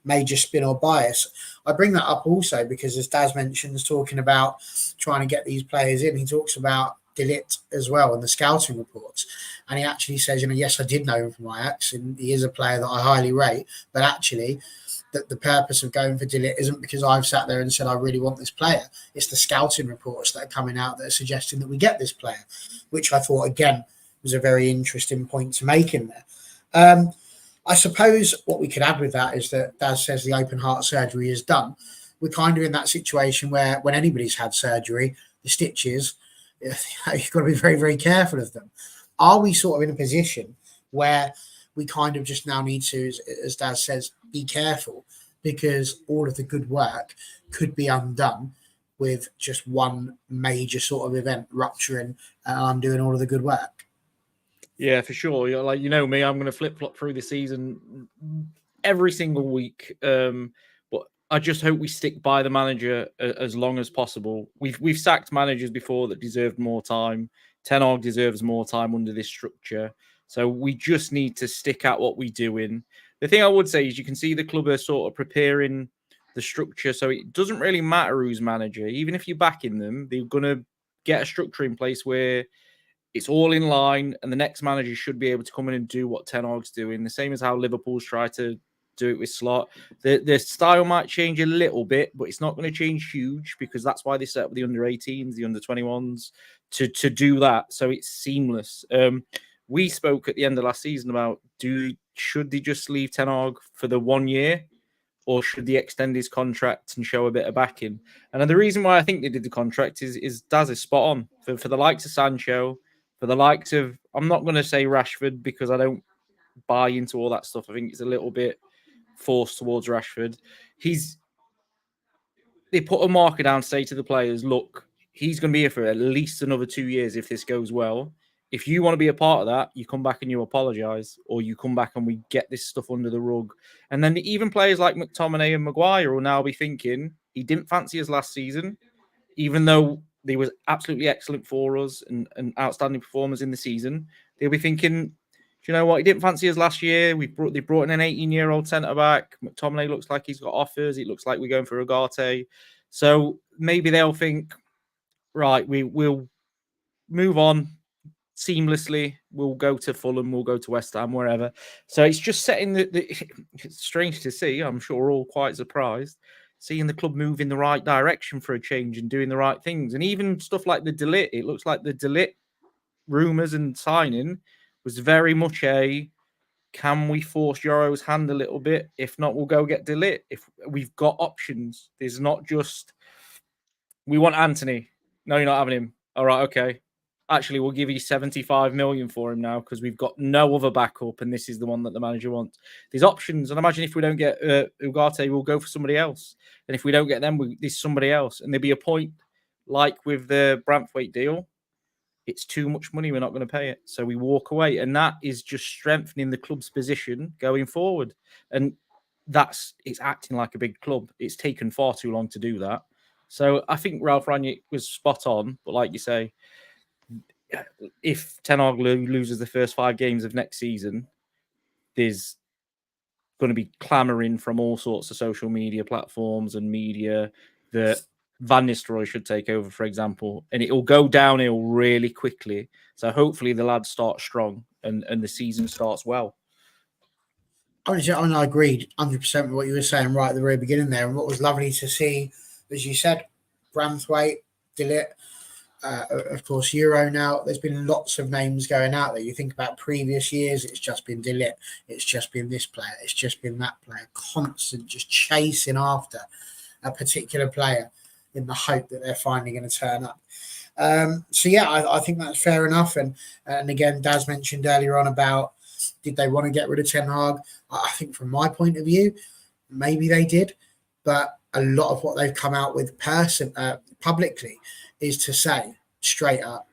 major spin or bias. I bring that up also because, as Daz mentions, talking about trying to get these players in, he talks about De Ligt as well in the scouting reports. And he actually says, yes, I did know him from Ajax, and he is a player that I highly rate, but actually that the purpose of going for De Ligt isn't because I've sat there and said, I really want this player. It's the scouting reports that are coming out that are suggesting that we get this player, which I thought, again, was a very interesting point to make in there. I suppose what we could add with that is that Daz says the open heart surgery is done. We're kind of in that situation where when anybody's had surgery, the stitches, you've got to be very, very careful of them. Are we sort of in a position where we kind of just now need to, as Daz says, be careful, because all of the good work could be undone with just one major sort of event rupturing and undoing all of the good work? Yeah, for sure. Me, I'm going to flip-flop through the season every single week. But I just hope we stick by the manager as long as possible. We've sacked managers before that deserved more time. Ten Hag deserves more time under this structure. So we just need to stick at what we're doing. The thing I would say is you can see the club are sort of preparing the structure. So it doesn't really matter who's manager. Even if you're backing them, they're going to get a structure in place where it's all in line, and the next manager should be able to come in and do what Ten Hag's doing. The same as how Liverpool's tried to do it with Slot. The style might change a little bit, but it's not going to change huge, because that's why they set up the under-18s, the under-21s, to do that, so it's seamless. We spoke at the end of last season about should they just leave Ten Hag for the 1 year, or should they extend his contract and show a bit of backing? And the reason why I think they did the contract is Daz is spot on for the likes of Sancho, for the likes of, I'm not going to say Rashford because I don't buy into all that stuff. I think it's a little bit forced towards Rashford. They put a marker down to say to the players, look, he's going to be here for at least another 2 years if this goes well. If you want to be a part of that, you come back and you apologise, or you come back and we get this stuff under the rug. And then even players like McTominay and Maguire will now be thinking, he didn't fancy us last season, even though they was absolutely excellent for us and outstanding performers in the season. They'll be thinking, do you know what? He didn't fancy us last year. They brought in an 18-year-old centre-back. McTominay looks like he's got offers. It looks like we're going for Ugarte. So maybe they'll think, right, we'll move on seamlessly. We'll go to Fulham, we'll go to West Ham, wherever. So it's just setting it's strange to see. I'm sure we're all quite surprised seeing the club move in the right direction for a change and doing the right things. And even stuff like the De Ligt, it looks like the De Ligt rumours and signing was very much can we force Yoro's hand a little bit? If not, we'll go get De Ligt. If we've got options, there's not just, we want Anthony. No, you're not having him. All right, okay. Actually, we'll give you 75 million for him now because we've got no other backup, and this is the one that the manager wants. There's options, and imagine if we don't get Ugarte, we'll go for somebody else. And if we don't get them, there's somebody else. And there'll be a point, like with the Branthwaite deal, it's too much money, we're not going to pay it. So we walk away, and that is just strengthening the club's position going forward. And it's acting like a big club. It's taken far too long to do that. So I think Ralph Rangnick was spot on, but like you say, if Ten Hag loses the first 5 games of next season, there's going to be clamoring from all sorts of social media platforms and media that Van Nistelrooy should take over, for example, and it will go downhill really quickly. So hopefully the lads start strong and the season starts well. I agreed 100% with what you were saying right at the very beginning there. And what was lovely to see, as you said, Branthwaite, De Ligt, of course, Yoro now. There's been lots of names going out there. You think about previous years, it's just been De Ligt. It's just been this player. It's just been that player. Constant just chasing after a particular player in the hope that they're finally going to turn up. So, yeah, I think that's fair enough. And again, Daz mentioned earlier on about did they want to get rid of Ten Hag? I think from my point of view, maybe they did. But a lot of what they've come out with publicly is to say straight up,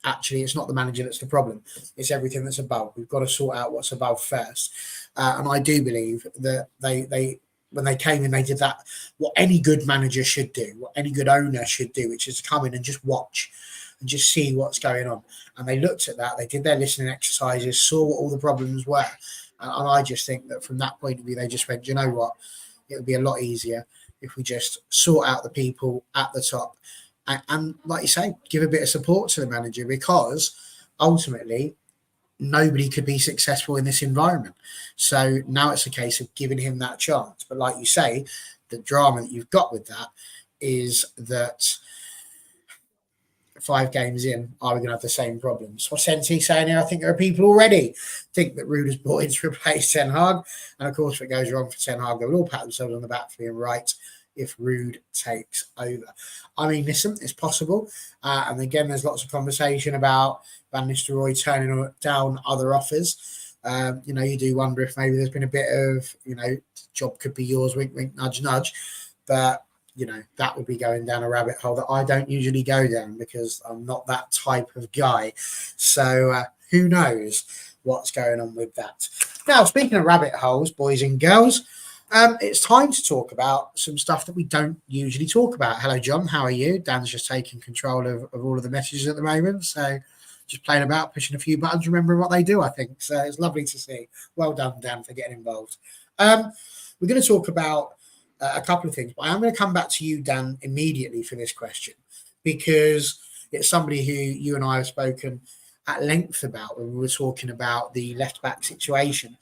actually, it's not the manager that's the problem. It's everything that's above. We've got to sort out what's above first. And I do believe that they when they came in, they did that, what any good manager should do, what any good owner should do, which is to come in and just watch and just see what's going on. And they looked at that. They did their listening exercises, saw what all the problems were. And I just think that from that point of view, they just went, you know what? It would be a lot easier if we just sort out the people at the top and like you say, give a bit of support to the manager, because ultimately nobody could be successful in this environment. So now it's a case of giving him that chance. But like you say, the drama that you've got with that is that 5 games in, are we going to have the same problems? What's NT saying here? I think there are people already think that Ruud is brought in to replace Ten Hag. And of course, if it goes wrong for Ten Hag, they will all pat themselves on the back for being right if Ruud takes over. I mean, listen, it's possible. And again, there's lots of conversation about Van Nistelrooy turning down other offers. You do wonder if maybe there's been a bit of, job could be yours, wink, wink, nudge, nudge. But, that would be going down a rabbit hole that I don't usually go down because I'm not that type of guy. So who knows what's going on with that. Now, speaking of rabbit holes, boys and girls, it's time to talk about some stuff that we don't usually talk about. Hello, John. How are you? Dan's just taking control of all of the messages at the moment. So just playing about, pushing a few buttons, remembering what they do, I think. So it's lovely to see. Well done, Dan, for getting involved. We're going to talk about a couple of things, but I'm going to come back to you, Dan, immediately for this question, because it's somebody who you and I have spoken at length about when we were talking about the left-back situation.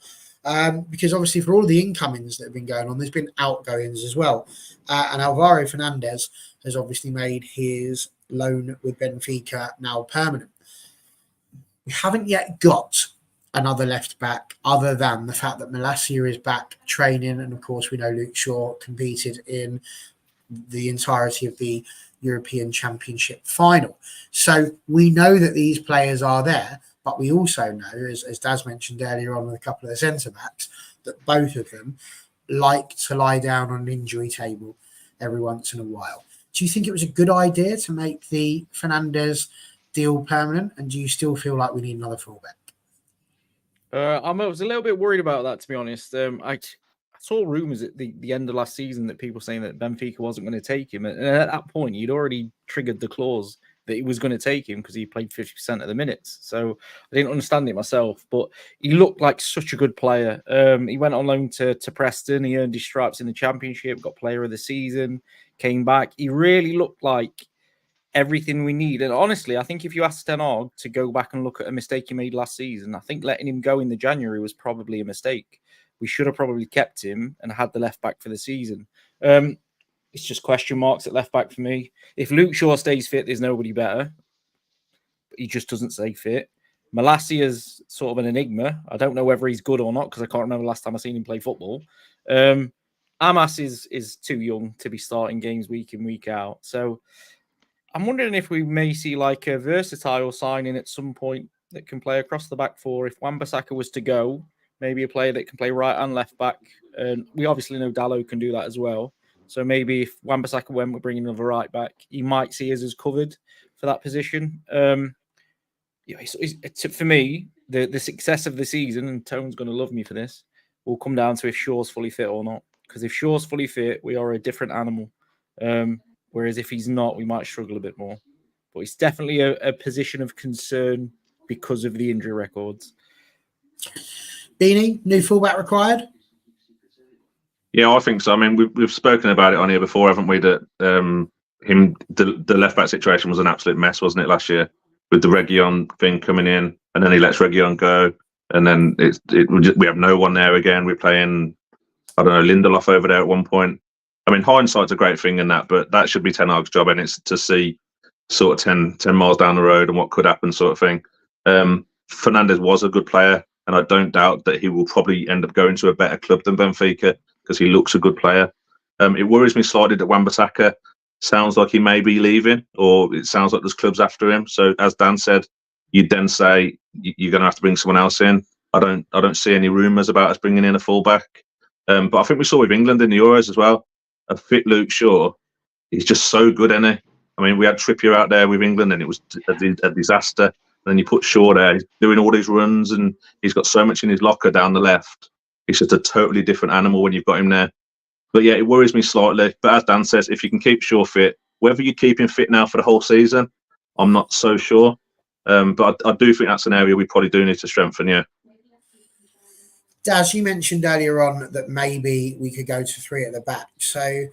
Because obviously for all the incomings that have been going on, there's been outgoings as well. And Alvaro Fernandez has obviously made his loan with Benfica, now permanent. We haven't yet got another left back other than the fact that Malacia is back training, and of course we know Luke Shaw competed in the entirety of the European Championship final. So we know that these players are there, but we also know, as Daz mentioned earlier on with a couple of the centre-backs, that both of them like to lie down on an injury table every once in a while. Do you think it was a good idea to make the Fernandes deal permanent, and do you still feel like we need another fullback? I was a little bit worried about that, to be honest. I saw rumours at the end of last season that people saying that Benfica wasn't going to take him. And at that point, he'd already triggered the clause that he was going to take him because he played 50% of the minutes. So I didn't understand it myself, but he looked like such a good player. He went on loan to Preston. He earned his stripes in the Championship, got player of the season, came back. He really looked like everything we need. And honestly, I think if you asked Ten Hag to go back and look at a mistake he made last season, I think letting him go in the January was probably a mistake. We should have probably kept him and had the left back for the season. It's just question marks at left back for me. If Luke Shaw stays fit, there's nobody better. But he just doesn't stay fit. Malacia is sort of an enigma. I don't know whether he's good or not because I can't remember the last time I've seen him play football. Amas is too young to be starting games week in, week out. So I'm wondering if we may see like a versatile signing at some point that can play across the back four. If Wan-Bissaka was to go, maybe a player that can play right and left back. And we obviously know Dalot can do that as well. So maybe if Wan-Bissaka went, we're bringing another right back, he might see us as covered for that position. For me, the success of the season, and Tone's going to love me for this, will come down to if Shaw's fully fit or not. Because if Shaw's fully fit, we are a different animal. Whereas if he's not, we might struggle a bit more. But it's definitely a position of concern because of the injury records. Beanie, new fullback required? Yeah, I think so. I mean, we've spoken about it on here before, haven't we? That the left back situation was an absolute mess, wasn't it, last year? With the Reguilon thing coming in, and then he lets Reguilon go, and then we have no one there again. We're playing, I don't know, Lindelof over there at one point. I mean, hindsight's a great thing in that, but that should be Ten Hag's job, and it's to see sort of 10 miles down the road and what could happen sort of thing. Fernandes was a good player, and I don't doubt that he will probably end up going to a better club than Benfica because he looks a good player. It worries me slightly that Wan-Bissaka sounds like he may be leaving, or it sounds like there's clubs after him. So as Dan said, you'd then say you're going to have to bring someone else in. I don't see any rumours about us bringing in a fullback. But I think we saw with England in the Euros as well, a fit Luke Shaw. He's just so good, isn't he? I mean, we had Trippier out there with England and it was a disaster. And then you put Shaw there, he's doing all these runs and he's got so much in his locker down the left. He's just a totally different animal when you've got him there. But yeah, it worries me slightly. But as Dan says, if you can keep Shaw fit, whether you keep him fit now for the whole season, I'm not so sure. But I do think that's an area we probably do need to strengthen, yeah. Daz, you mentioned earlier on that maybe we could go to three at the back. So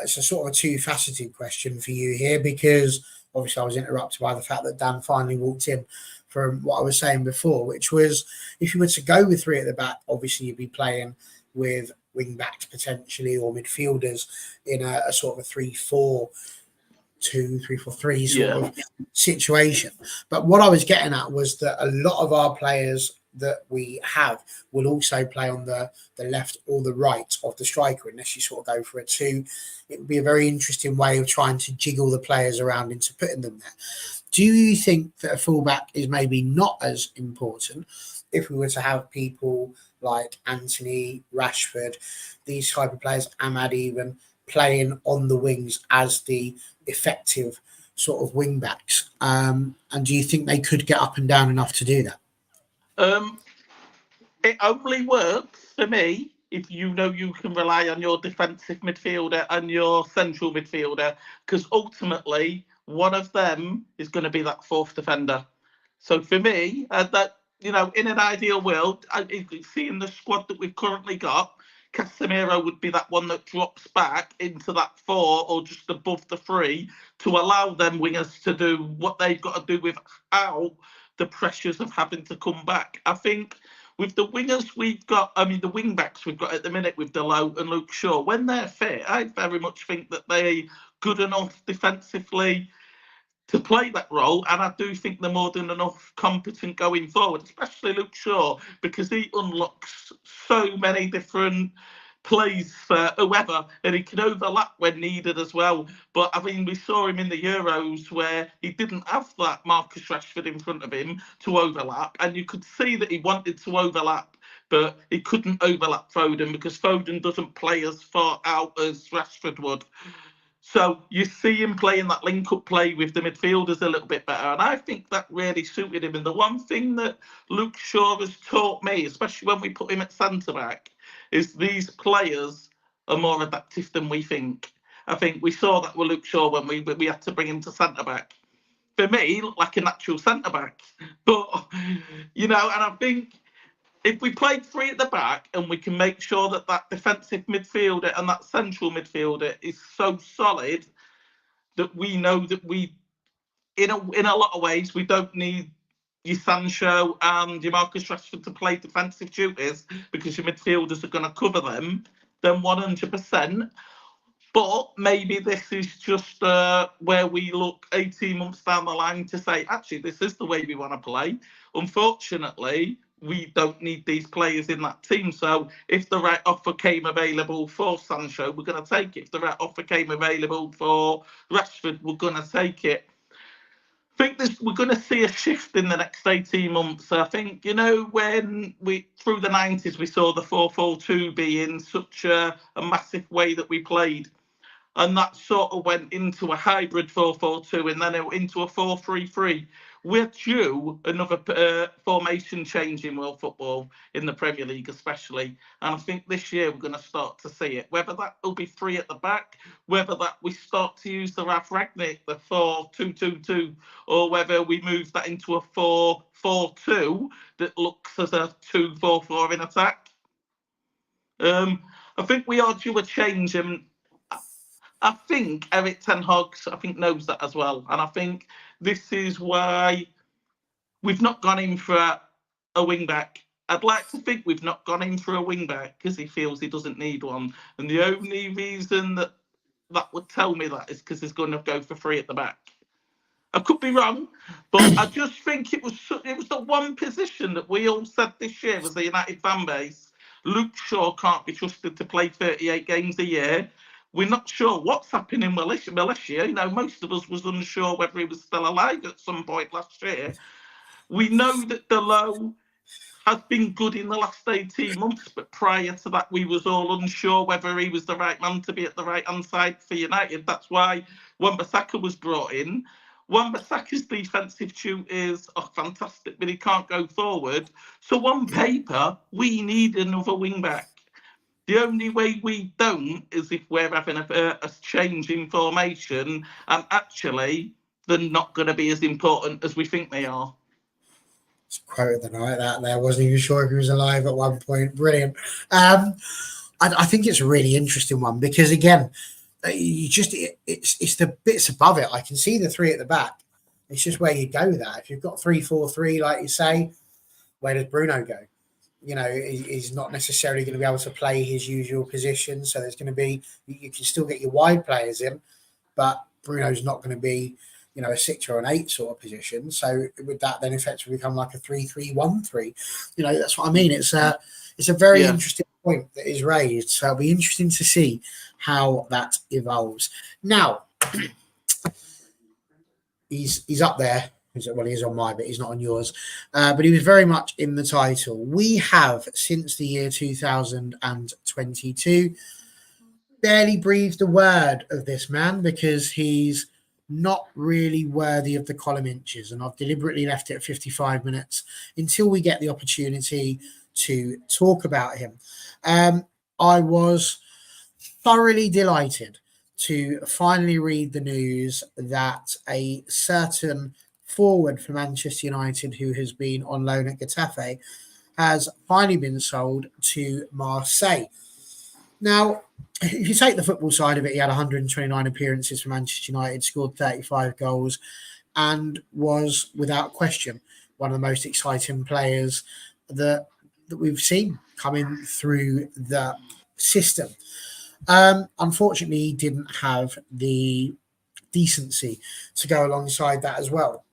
it's a sort of a two-faceted question for you here, because obviously I was interrupted by the fact that Dan finally walked in from what I was saying before, which was if you were to go with three at the back, obviously you'd be playing with wing backs potentially or midfielders in a sort of a 3-4-2, 3-4-3 sort of situation. But what I was getting at was that a lot of our players that we have will also play on the left or the right of the striker, unless you sort of go for a two. It would be a very interesting way of trying to jiggle the players around into putting them there. Do you think that a fullback is maybe not as important if we were to have people like Anthony, Rashford, these type of players, Ahmad even, playing on the wings as the effective sort of wing backs? And do you think they could get up and down enough to do that? It only works for me if you know you can rely on your defensive midfielder and your central midfielder, because ultimately one of them is going to be that fourth defender. So for me, that, you know, in an ideal world, seeing the squad that we've currently got, Casemiro would be that one that drops back into that four or just above the three to allow them wingers to do what they've got to do without the pressures of having to come back. I think with the wingers we've got, I mean, the wing backs we've got at the minute with Dalot and Luke Shaw, when they're fit, I very much think that they're good enough defensively. to play that role, and I do think they're more than enough competent going forward, especially Luke Shaw, because he unlocks so many different plays for whoever, and he can overlap when needed as well. But I mean, we saw him in the Euros where he didn't have that Marcus Rashford in front of him to overlap, and you could see that he wanted to overlap, but he couldn't overlap Foden because Foden doesn't play as far out as Rashford would. So you see him playing that link-up play with the midfielders a little bit better, and I think that really suited him. And the one thing that Luke Shaw has taught me, especially when we put him at centre-back, is these players are more adaptive than we think. I think we saw that with Luke Shaw when we had to bring him to centre-back. For me, he looked like a natural centre-back. But, you know, and I think if we played three at the back and we can make sure that that defensive midfielder and that central midfielder is so solid that we know that we, in a lot of ways, we don't need your Sancho and your Marcus Rashford to play defensive duties because your midfielders are going to cover them, then 100%. But maybe this is just where we look 18 months down the line to say, actually, this is the way we want to play. Unfortunately, we don't need these players in that team. So if the right offer came available for Sancho, we're going to take it. If the right offer came available for Rashford, we're going to take it. I think we're going to see a shift in the next 18 months. I think, you know, when through the 90s, we saw the 4-4-2 being such a massive way that we played. And that sort of went into a hybrid 4-4-2 and then into a 4-3-3. We're due another formation change in world football, in the Premier League especially. And I think this year we're going to start to see it. Whether that will be three at the back, whether that we start to use the Ralf Rangnick, the 4-2-2-2, or whether we move that into a 4-4-2 that looks as a 2-4-4 in attack. I think we are due a change, and I think Erik ten Hag, knows that as well. And I think this is why we've not gone in for a wing-back. I'd like to think we've not gone in for a wing-back because he feels he doesn't need one. And the only reason that would tell me that is because he's going to go for three at the back. I could be wrong, but I just think it was the one position that we all said this year as a United fan base. Luke Shaw can't be trusted to play 38 games a year. We're not sure what's happening in Malaysia. You know, most of us was unsure whether he was still alive at some point last year. We know that Delo has been good in the last 18 months, but prior to that, we was all unsure whether he was the right man to be at the right-hand side for United. That's why Wan-Bissaka was brought in. Wan-Bissaka's defensive duties are fantastic, but he can't go forward. So on paper, we need another wing-back. The only way we don't is if we're having a change in formation, and actually they're not going to be as important as we think they are. It's quoted the night that there. Wasn't even sure if he was alive at one point. Brilliant. I think it's a really interesting one because, again, it's the bits above it. I can see the three at the back. It's just where you go that. If you've got 3-4-3, like you say, where does Bruno go? You know, he's not necessarily going to be able to play his usual position. So there's going to be, you can still get your wide players in, but Bruno's not going to be, you know, a 6 or an 8 sort of position. So would that then effectively become like a 3-3-1-3? You know, that's what I mean. It's a very interesting point that is raised. So it'll be interesting to see how that evolves. Now, he's up there. Well, he is on mine, but he's not on yours. But he was very much in the title. We have, since the year 2022, barely breathed a word of this man because he's not really worthy of the column inches. And I've deliberately left it at 55 minutes until we get the opportunity to talk about him. I was thoroughly delighted to finally read the news that a certain forward for Manchester United who has been on loan at Getafe has finally been sold to Marseille. Now, if you take the football side of it, he had 129 appearances for Manchester United, scored 35 goals, and was, without question, one of the most exciting players that we've seen coming through the system. Unfortunately, he didn't have the decency to go alongside that as well.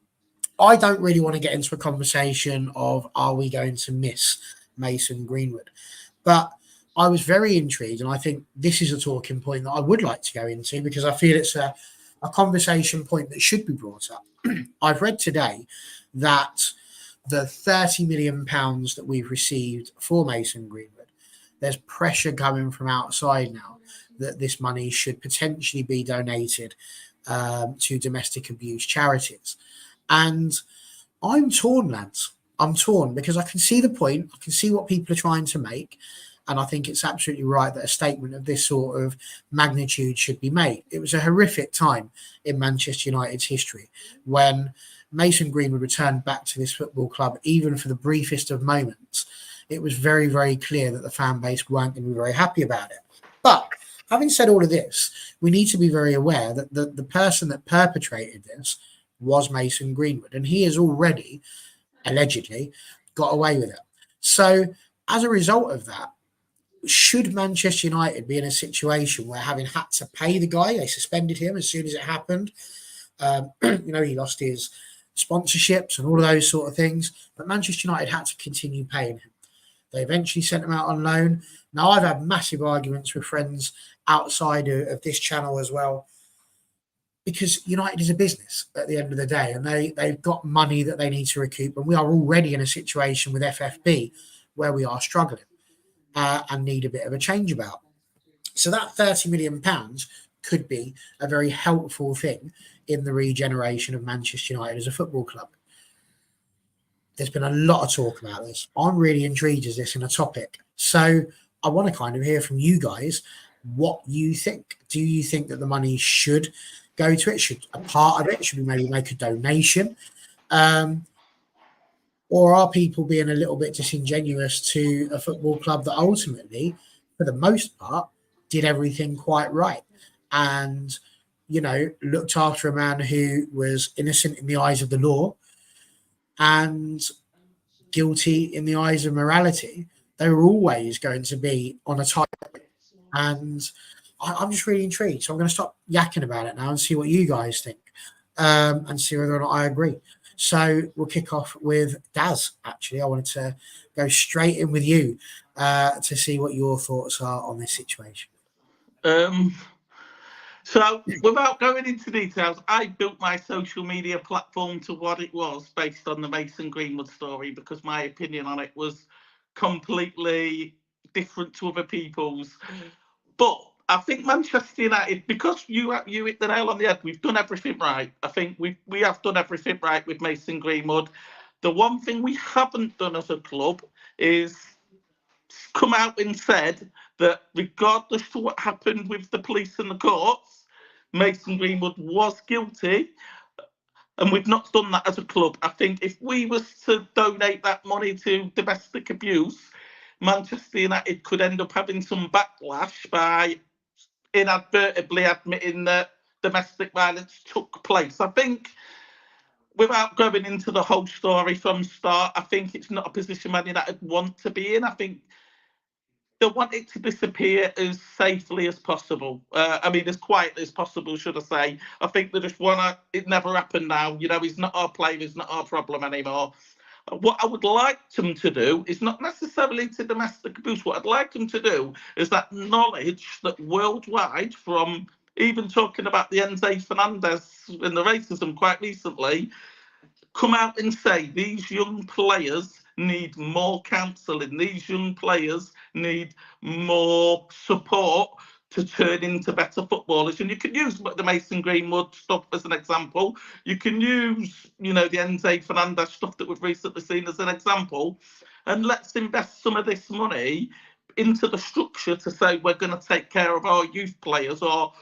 I don't really want to get into a conversation of are we going to miss Mason Greenwood, but I was very intrigued, and I think this is a talking point that I would like to go into because I feel it's a conversation point that should be brought up. I've read today that the £30 million that we've received for Mason Greenwood, there's pressure coming from outside now that this money should potentially be donated to domestic abuse charities. And I'm torn, lads. I'm torn because I can see the point. I can see what people are trying to make. And I think it's absolutely right that a statement of this sort of magnitude should be made. It was a horrific time in Manchester United's history when Mason Greenwood returned back to this football club, even for the briefest of moments. It was very, very clear that the fan base weren't going to be very happy about it. But having said all of this, we need to be very aware that the person that perpetrated this was Mason Greenwood, and he has already, allegedly, got away with it. So as a result of that, should Manchester United be in a situation where, having had to pay the guy, they suspended him as soon as it happened, he lost his sponsorships and all of those sort of things, but Manchester United had to continue paying him. They eventually sent him out on loan. Now, I've had massive arguments with friends outside of this channel as well, because United is a business at the end of the day, and they've got money that they need to recoup, and we are already in a situation with FFP where we are struggling and need a bit of a change about. So that £30 million could be a very helpful thing in the regeneration of Manchester United as a football club. There's been a lot of talk about this. I'm really intrigued as this in a topic. So I want to kind of hear from you guys what you think. Do you think that the money should go to it? Should a part of it, should we maybe make a donation? Or are people being a little bit disingenuous to a football club that ultimately, for the most part, did everything quite right and, looked after a man who was innocent in the eyes of the law and guilty in the eyes of morality? They were always going to be on a tightrope. And I'm just really intrigued. So I'm going to stop yakking about it now and see what you guys think and see whether or not I agree. So we'll kick off with Daz. Actually, I wanted to go straight in with you to see what your thoughts are on this situation. So without going into details, I built my social media platform to what it was based on the Mason Greenwood story because my opinion on it was completely different to other people's. But I think Manchester United, because you hit the nail on the head, we've done everything right. I think we have done everything right with Mason Greenwood. The one thing we haven't done as a club is come out and said that regardless of what happened with the police and the courts, Mason Greenwood was guilty. And we've not done that as a club. I think if we was to donate that money to domestic abuse, Manchester United could end up having some backlash by inadvertently admitting that domestic violence took place. I think, without going into the whole story from start, I think it's not a position Man United want to be in. I think they want it to disappear as safely as possible. As quietly as possible, should I say. I think they just want it never happened now. He's not our player, he's not our problem anymore. What I would like them to do is not necessarily to domestic abuse. What I'd like them to do is that knowledge that worldwide, from even talking about the Enzo Fernandez and the racism quite recently, come out and say these young players need more counselling. These young players need more support to turn into better footballers. And you can use the Mason Greenwood stuff as an example. You can use, the Enzo Fernandez stuff that we've recently seen as an example. And let's invest some of this money into the structure to say we're going to take care of our youth players or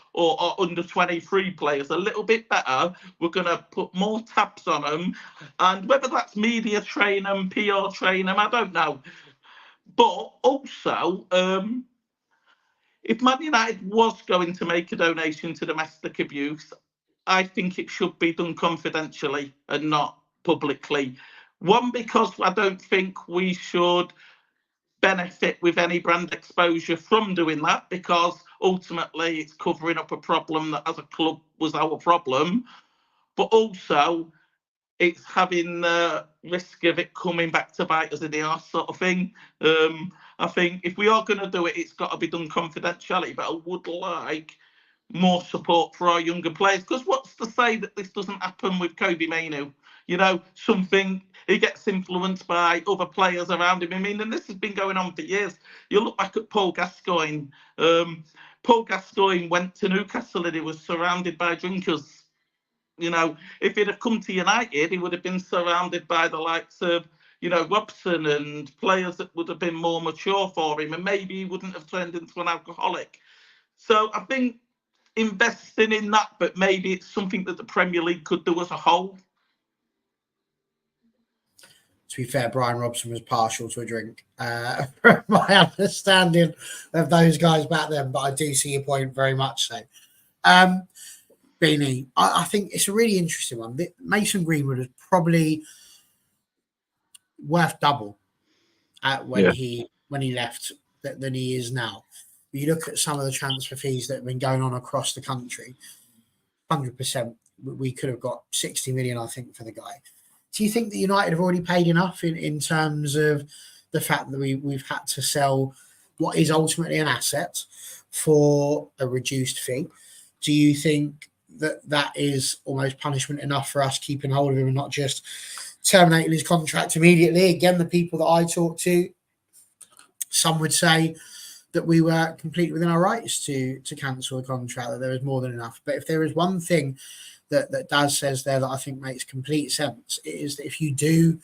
under 23 players a little bit better. We're going to put more tabs on them. And whether that's media train them, PR train them, I don't know. But also, if Man United was going to make a donation to domestic abuse, I think it should be done confidentially and not publicly. One, because I don't think we should benefit with any brand exposure from doing that, because ultimately it's covering up a problem that as a club was our problem, but also it's having the risk of it coming back to bite us in the arse sort of thing. I think if we are going to do it, it's got to be done confidentially, but I would like more support for our younger players, because what's to say that this doesn't happen with Kobe Mainoo? You know, something, he gets influenced by other players around him. I mean, and this has been going on for years. You look back at Paul Gascoigne. Paul Gascoigne went to Newcastle and he was surrounded by drinkers. You know, if he'd have come to United, he would have been surrounded by the likes of, you know, Robson and players that would have been more mature for him, and maybe he wouldn't have turned into an alcoholic. So I think investing in that, but maybe it's something that the Premier League could do as a whole. To be fair, Brian Robson was partial to a drink, from my understanding of those guys back then, but I do see your point very much so. Beanie, I think it's a really interesting one. Mason Greenwood is probably worth double when he left than he is now. You look at some of the transfer fees that have been going on across the country, 100%, we could have got 60 million, I think, for the guy. Do you think that United have already paid enough in terms of the fact that we've had to sell what is ultimately an asset for a reduced fee? Do you think that is almost punishment enough for us keeping hold of him and not just terminating his contract immediately? Again, the people that I talk to, some would say that we were completely within our rights to cancel the contract, that there is more than enough. But if there is one thing that Daz says there that I think makes complete sense, it is that if you do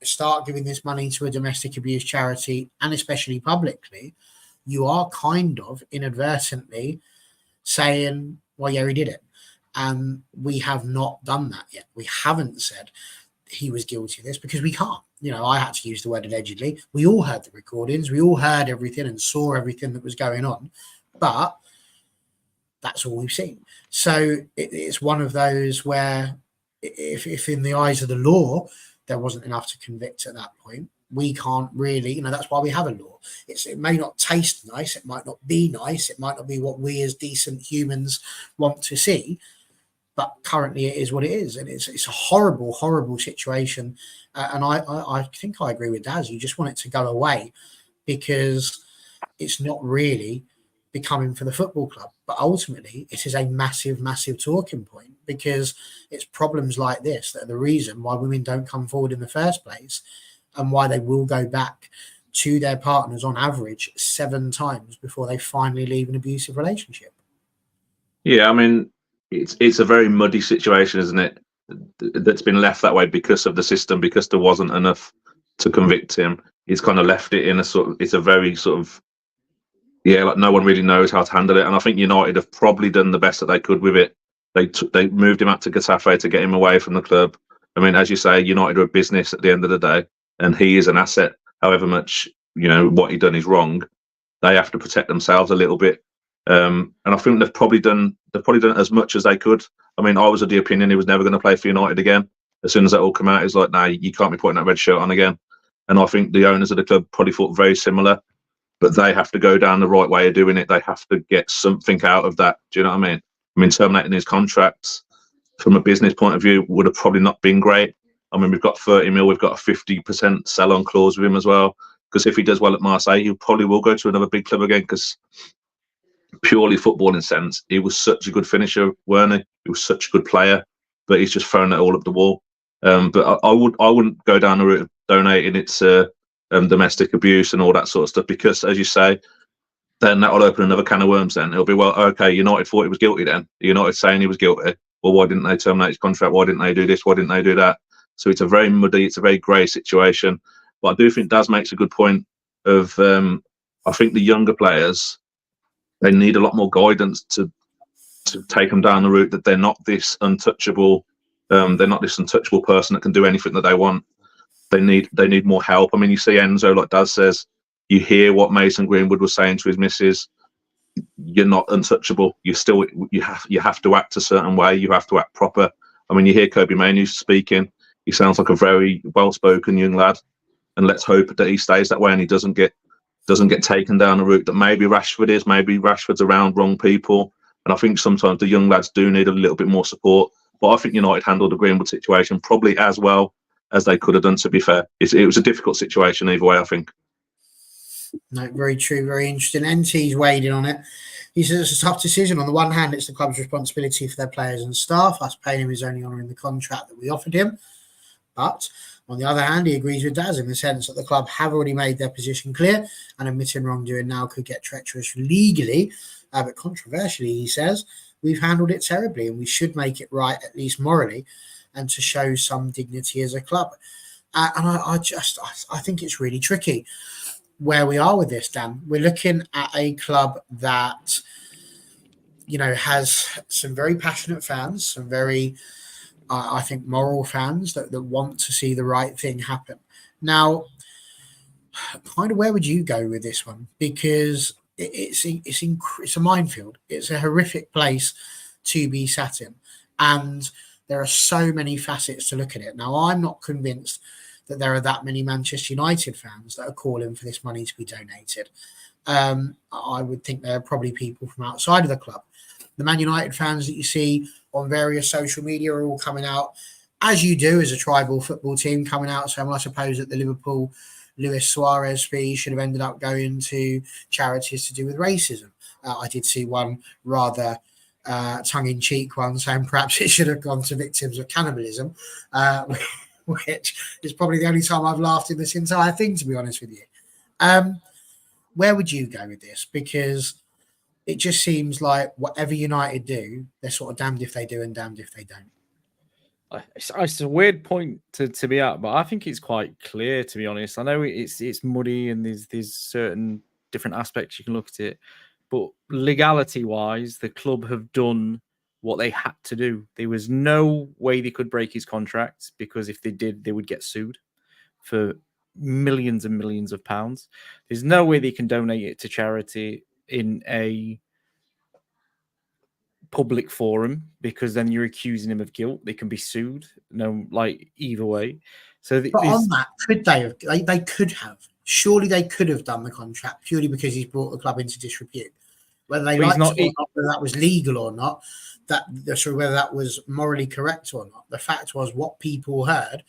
start giving this money to a domestic abuse charity, and especially publicly, you are kind of inadvertently saying, well, yeah, he did it. And we have not done that yet. We haven't said he was guilty of this because we can't. You know, I had to use the word allegedly. We all heard the recordings. We all heard everything and saw everything that was going on. But that's all we've seen. So it's one of those where if in the eyes of the law, there wasn't enough to convict at that point, we can't really, you know, that's why we have a law. It may not taste nice. It might not be nice. It might not be what we as decent humans want to see. But currently it is what it is. And it's a horrible, horrible situation. And I think I agree with Daz. You just want it to go away because it's not really becoming for the football club. But ultimately, it is a massive, massive talking point because it's problems like this that are the reason why women don't come forward in the first place and why they will go back to their partners on average 7 times before they finally leave an abusive relationship. Yeah, I mean, it's a very muddy situation, isn't it? That's been left that way because of the system, because there wasn't enough to convict him. He's kind of left it in a sort of, it's a very sort of, yeah, like no one really knows how to handle it. And I think United have probably done the best that they could with it. They moved him out to Getafe to get him away from the club. I mean, as you say, United are a business at the end of the day, and he is an asset. However much, you know, what he done is wrong, they have to protect themselves a little bit. And I think they've probably done as much as they could. I mean, I was of the opinion he was never going to play for United again. As soon as that all came out, it's like, no, you can't be putting that red shirt on again. And I think the owners of the club probably thought very similar, but they have to go down the right way of doing it. They have to get something out of that. Do you know what I mean? I mean, terminating his contracts from a business point of view would have probably not been great. I mean, we've got 30 mil, we've got a 50% sell-on clause with him as well. Because if he does well at Marseille, he probably will go to another big club again. Because purely footballing sense, he was such a good finisher, weren't he? He was such a good player, but he's just thrown it all up the wall. But I wouldn't go down the route of donating it to domestic abuse and all that sort of stuff, because, as you say, then that will open another can of worms. Then it'll be, well, okay, United thought he was guilty. Then United saying he was guilty. Well, why didn't they terminate his contract? Why didn't they do this? Why didn't they do that? So it's a very muddy, it's a very grey situation. But I do think Daz makes a good point of, I think the younger players, they need a lot more guidance to take them down the route that they're not this untouchable, person that can do anything that they want. They need more help. I mean, you see Enzo, like Daz says, you hear what Mason Greenwood was saying to his missus. You're not untouchable. You have to act a certain way. You have to act proper. I mean, you hear Kobe Mainoo speaking. He sounds like a very well-spoken young lad, and let's hope that he stays that way and he doesn't get doesn't get taken down a route that maybe Rashford is. Maybe Rashford's around wrong people. And I think sometimes the young lads do need a little bit more support. But I think United handled the Greenwood situation probably as well as they could have done, to be fair. It was a difficult situation either way, I think. No, very true, very interesting. NT's weighed in on it. He says it's a tough decision. On the one hand, it's the club's responsibility for their players and staff. Us paying him is only honouring the contract that we offered him. But on the other hand, he agrees with Daz in the sense that the club have already made their position clear, and admitting wrongdoing now could get treacherous legally. But controversially, he says, we've handled it terribly and we should make it right, at least morally, and to show some dignity as a club. And I think it's really tricky where we are with this, Dan. We're looking at a club that, you know, has some very passionate fans, some very, I think, moral fans that want to see the right thing happen. Now, kind of where would you go with this one? Because it's a minefield. It's a horrific place to be sat in. And there are so many facets to look at it. Now, I'm not convinced that there are that many Manchester United fans that are calling for this money to be donated. I would think there are probably people from outside of the club. The Man United fans that you see on various social media are all coming out, as you do as a tribal football team, coming out saying, well, I suppose that the Liverpool Luis Suarez fee should have ended up going to charities to do with racism. I did see one rather tongue-in-cheek one saying perhaps it should have gone to victims of cannibalism, which is probably the only time I've laughed in this entire thing, to be honest with you. Where would you go with this? Because it just seems like whatever United do, they're sort of damned if they do and damned if they don't. It's a weird point to be at, but I think it's quite clear, to be honest. I know it's muddy and there's certain different aspects you can look at it, but legality-wise, the club have done what they had to do. There was no way they could break his contract, because if they did, they would get sued for millions and millions of pounds. There's no way they can donate it to charity in a public forum, because then you're accusing him of guilt. They can be sued. No, like either way. So, but on that, could they have? They could have. Surely they could have done the contract purely because he's brought the club into disrepute. Whether they liked it or not, whether that was legal or not, whether that was morally correct or not. The fact was, what people heard,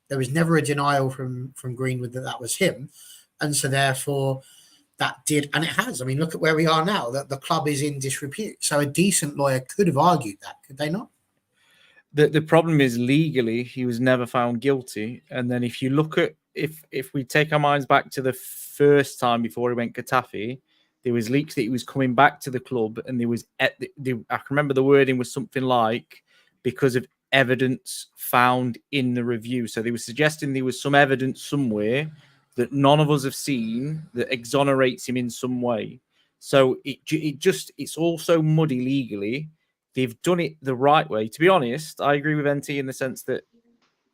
there was never a denial from Greenwood that was him, and so therefore that did, and it has. I mean, look at where we are now. That the club is in disrepute. So a decent lawyer could have argued that, could they not? The problem is, legally, he was never found guilty. And then if you look at, if we take our minds back to the first time before he went Getafe, there was leaks that he was coming back to the club, and there was, I can remember the wording was something like, because of evidence found in the review. So they were suggesting there was some evidence somewhere that none of us have seen that exonerates him in some way. So it's also muddy legally. They've done it the right way. To be honest, I agree with NT in the sense that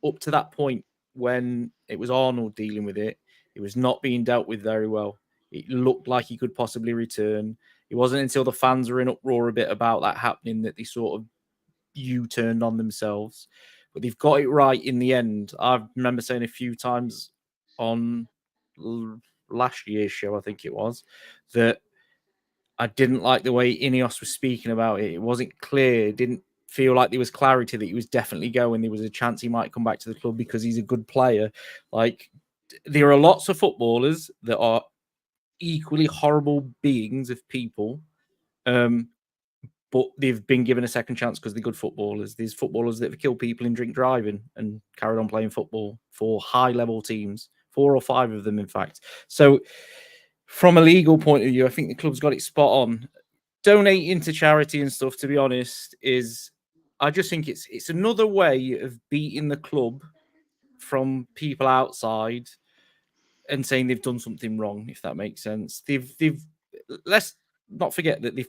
up to that point, when it was Arnold dealing with it, it was not being dealt with very well. It looked like he could possibly return. It wasn't until the fans were in uproar a bit about that happening that they sort of U-turned on themselves. But they've got it right in the end. I remember saying a few times on last year's show, I think it was, that I didn't like the way Ineos was speaking about it. It wasn't clear. It didn't feel like there was clarity that he was definitely going. There was a chance he might come back to the club because he's a good player. Like, there are lots of footballers that are equally horrible beings of people, but they've been given a second chance because they're good footballers. There's footballers that have killed people in drink driving and carried on playing football for high-level teams, 4 or 5 of them, in fact. So from a legal point of view, I think the club's got it spot on. Donating to charity and stuff, to be honest, I just think it's another way of beating the club from people outside and saying they've done something wrong, if that makes sense. Let's not forget that they've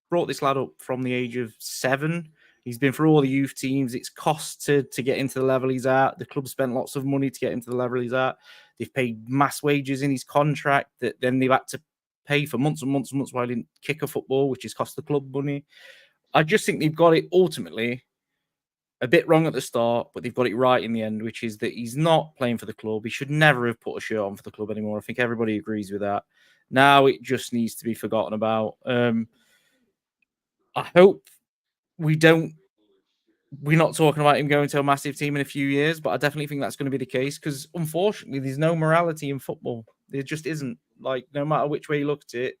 brought this lad up from the age of 7. He's been through all the youth teams. It's cost to get into the level he's at. The club spent lots of money to get into the level he's at. They've paid mass wages in his contract that then they've had to pay for months and months and months while he didn't kick a football, which has cost the club money. I just think they've got it ultimately a bit wrong at the start, but they've got it right in the end, which is that he's not playing for the club. He should never have put a shirt on for the club anymore. I think everybody agrees with that. Now it just needs to be forgotten about. I hope we're not talking about him going to a massive team in a few years, but I definitely think that's going to be the case because, unfortunately, there's no morality in football. There just isn't. Like, no matter which way you look at it,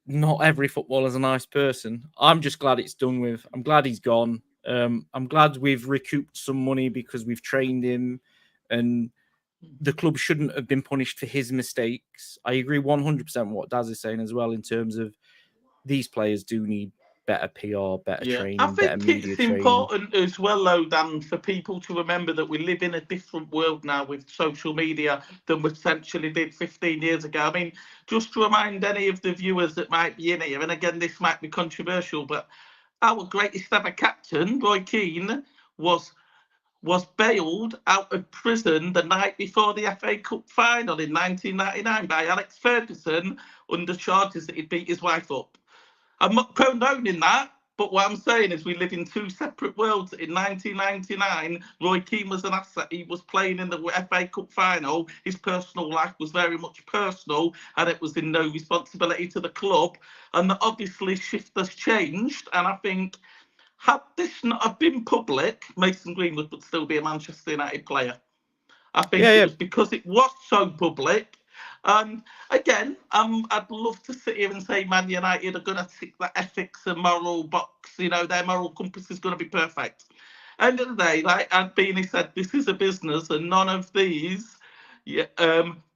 not every footballer's a nice person. I'm just glad it's done with. I'm glad he's gone. I'm glad we've recouped some money because we've trained him, and the club shouldn't have been punished for his mistakes. I agree 100% with what Daz is saying as well in terms of these players do need better PR, better training, I better think media it's training. important as well, though, Dan, for people to remember that we live in a different world now with social media than we essentially did 15 years ago. I mean, just to remind any of the viewers that might be in here, and again, this might be controversial, but our greatest ever captain, Roy Keane, was bailed out of prison the night before the FA Cup final in 1999 by Alex Ferguson under charges that he'd beat his wife up. I'm not condoning that, but what I'm saying is we live in two separate worlds. In 1999, Roy Keane was an asset. He was playing in the FA Cup final. His personal life was very much personal, and it was in no responsibility to the club. And obviously, shift has changed. And I think, had this not have been public, Mason Greenwood would still be a Manchester United player. I think it was because it was so public. And again, I'd love to sit here and say Man United are going to tick that ethics and moral box. You know, their moral compass is going to be perfect. End of the day, like Beanie said, this is a business, and none of these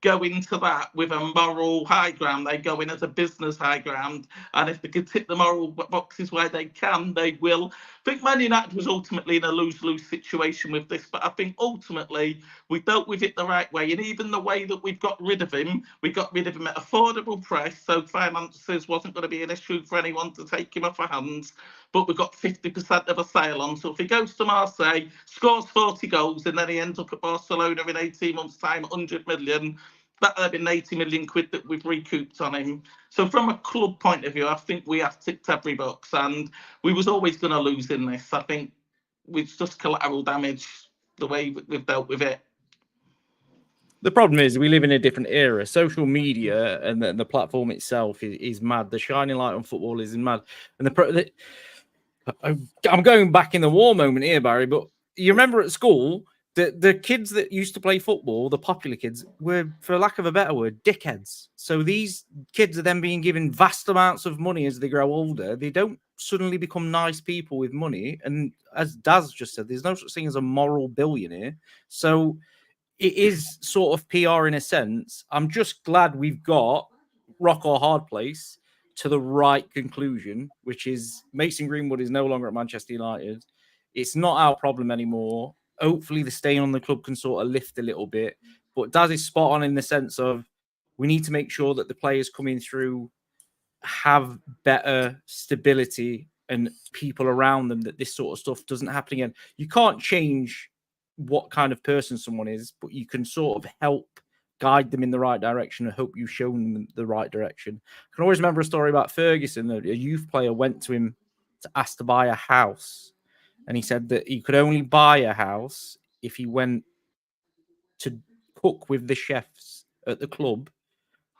go into that with a moral high ground. They go in as a business high ground, and if they can tick the moral boxes where they can, they will. I think Man United was ultimately in a lose-lose situation with this, but I think ultimately we dealt with it the right way. And even the way that we've got rid of him, we got rid of him at affordable price, so finances wasn't going to be an issue for anyone to take him off our hands. But we got 50% of a sale on. So if he goes to Marseille, scores 40 goals, and then he ends up at Barcelona in 18 months' time, 100 million, that would have been 80 million quid that we've recouped on him. So from a club point of view, I think we have ticked every box, and we was always going to lose in this. I think it's just collateral damage, the way we've dealt with it. The problem is we live in a different era. Social media and the platform itself is mad. The shining light on football is mad. And I'm going back in the war moment here, Barry, but you remember at school, the kids that used to play football, the popular kids, were, for lack of a better word, dickheads. So these kids are then being given vast amounts of money as they grow older. They don't suddenly become nice people with money. And as Daz just said, there's no such thing as a moral billionaire. So it is sort of PR in a sense. I'm just glad we've got rock or hard place to the right conclusion, which is Mason Greenwood is no longer at Manchester United. It's not our problem anymore. Hopefully the stain on the club can sort of lift a little bit. But Daz is spot on in the sense of we need to make sure that the players coming through have better stability and people around them, that this sort of stuff doesn't happen again. You can't change what kind of person someone is, but you can sort of help guide them in the right direction and hope you've shown them the right direction. I can always remember a story about Ferguson. A youth player went to him to ask to buy a house, and he said that he could only buy a house if he went to cook with the chefs at the club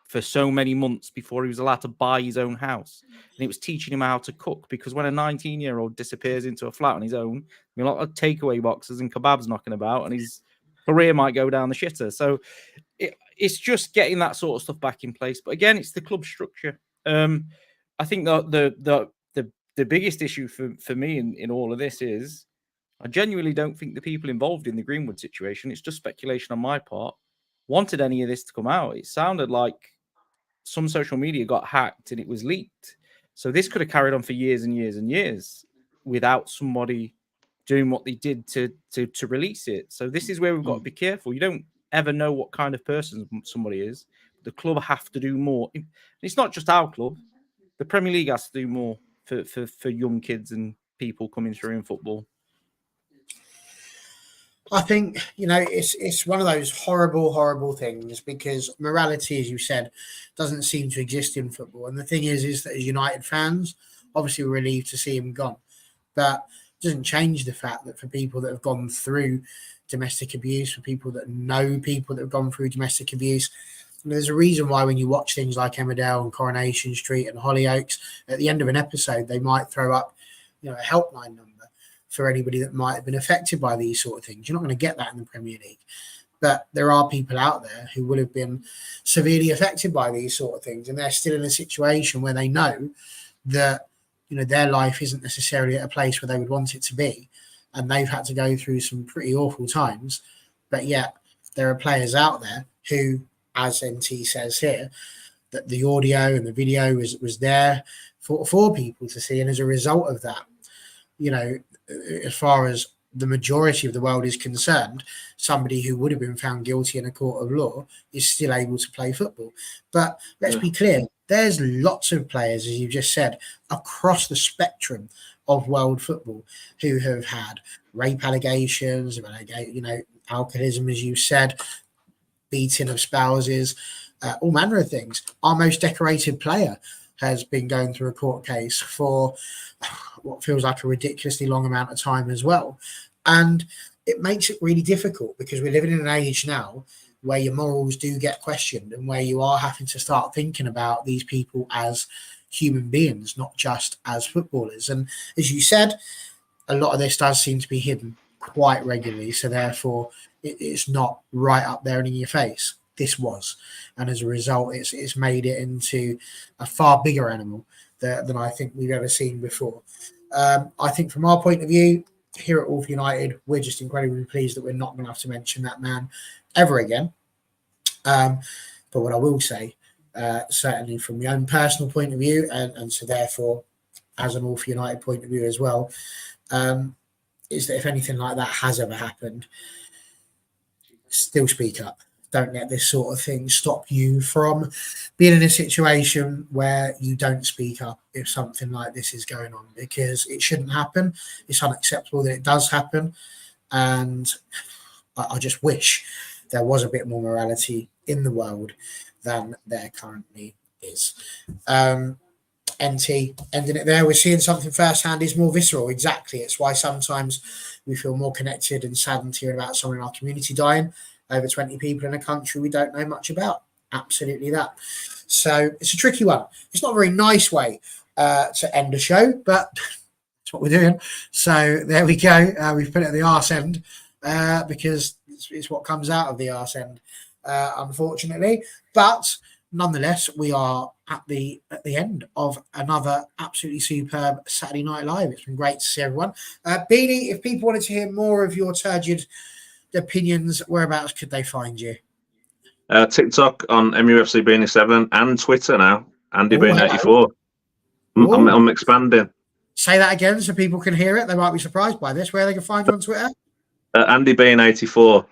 for so many months before he was allowed to buy his own house. And it was teaching him how to cook, because when a 19-year-old disappears into a flat on his own, a lot of takeaway boxes and kebabs knocking about, and his career might go down the shitter. So it's just getting that sort of stuff back in place. But again, it's the club structure. I think the biggest issue for me in all of this is I genuinely don't think the people involved in the Greenwood situation, it's just speculation on my part, wanted any of this to come out. It sounded like some social media got hacked and it was leaked. So this could have carried on for years and years and years without somebody doing what they did to release it. So this is where we've got to be careful. You don't ever know what kind of person somebody is. The club have to do more. It's not just our club. The Premier League has to do more for young kids and people coming through in football. I think, it's one of those horrible things, because morality, as you said, doesn't seem to exist in football. And the thing is that as United fans, obviously we're relieved to see him gone. But doesn't change the fact that for people that have gone through domestic abuse, for people that know people that have gone through domestic abuse, there's a reason why when you watch things like Emmerdale and Coronation Street and Hollyoaks, at the end of an episode, they might throw up, a helpline number for anybody that might have been affected by these sort of things. You're not going to get that in the Premier League. But there are people out there who will have been severely affected by these sort of things, and they're still in a situation where they know that, their life isn't necessarily at a place where they would want it to be, and they've had to go through some pretty awful times. But yet there are players out there who, as NT says here, that the audio and the video was there for people to see. And as a result of that, as far as the majority of the world is concerned, somebody who would have been found guilty in a court of law is still able to play football. But let's be clear, there's lots of players, as you just said, across the spectrum of world football who have had rape allegations, alcoholism, as you said, beating of spouses, all manner of things. Our most decorated player has been going through a court case for what feels like a ridiculously long amount of time as well. And it makes it really difficult because we're living in an age now where your morals do get questioned and where you are having to start thinking about these people as human beings, not just as footballers. And as you said, a lot of this does seem to be hidden quite regularly. So therefore, it's not right up there and in your face. This was. And as a result, it's made it into a far bigger animal than I think we've ever seen before. I think from our point of view, here at All for United, we're just incredibly pleased that we're not going to have to mention that man ever again. But what I will say, certainly from my own personal point of view, and so therefore as an All for United point of view as well, is that if anything like that has ever happened, still speak up. Don't let this sort of thing stop you from being in a situation where you don't speak up if something like this is going on, because it shouldn't happen. It's unacceptable that it does happen. And I just wish there was a bit more morality in the world than there currently is. NT, ending it there. We're seeing something firsthand is more visceral. Exactly. It's why sometimes we feel more connected and saddened hearing about someone in our community dying. Over 20 people in a country we don't know much about. Absolutely that. So it's a tricky one. It's not a very nice way to end a show, but that's what we're doing. So there we go. We've put it at the arse end because it's what comes out of the arse end, unfortunately. But nonetheless, we are at the end of another absolutely superb Saturday Night Live. It's been great to see everyone. Beanie, if people wanted to hear more of your turgid opinions, whereabouts could they find you? TikTok on MUFC Beanie 7 and Twitter now, Andy Bean 84. I'm expanding. Say that again so people can hear it. They might be surprised by this. Where they can find you on Twitter? Andy Bean 84.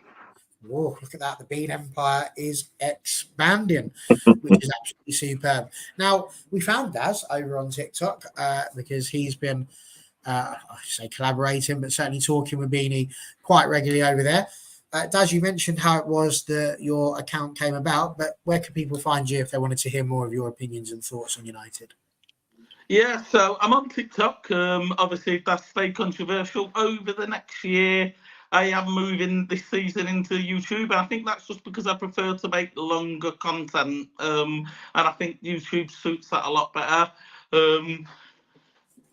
Whoa, look at that. The Bean Empire is expanding, which is absolutely superb. Now, we found Daz over on TikTok because he's been I say collaborating, but certainly talking with Beanie quite regularly over there. Daz, you mentioned how it was that your account came about, but where can people find you if they wanted to hear more of your opinions and thoughts on United? Yeah, so I'm on TikTok. Obviously, if that's very controversial. Over the next year, I am moving this season into YouTube, and I think that's just because I prefer to make longer content, and I think YouTube suits that a lot better.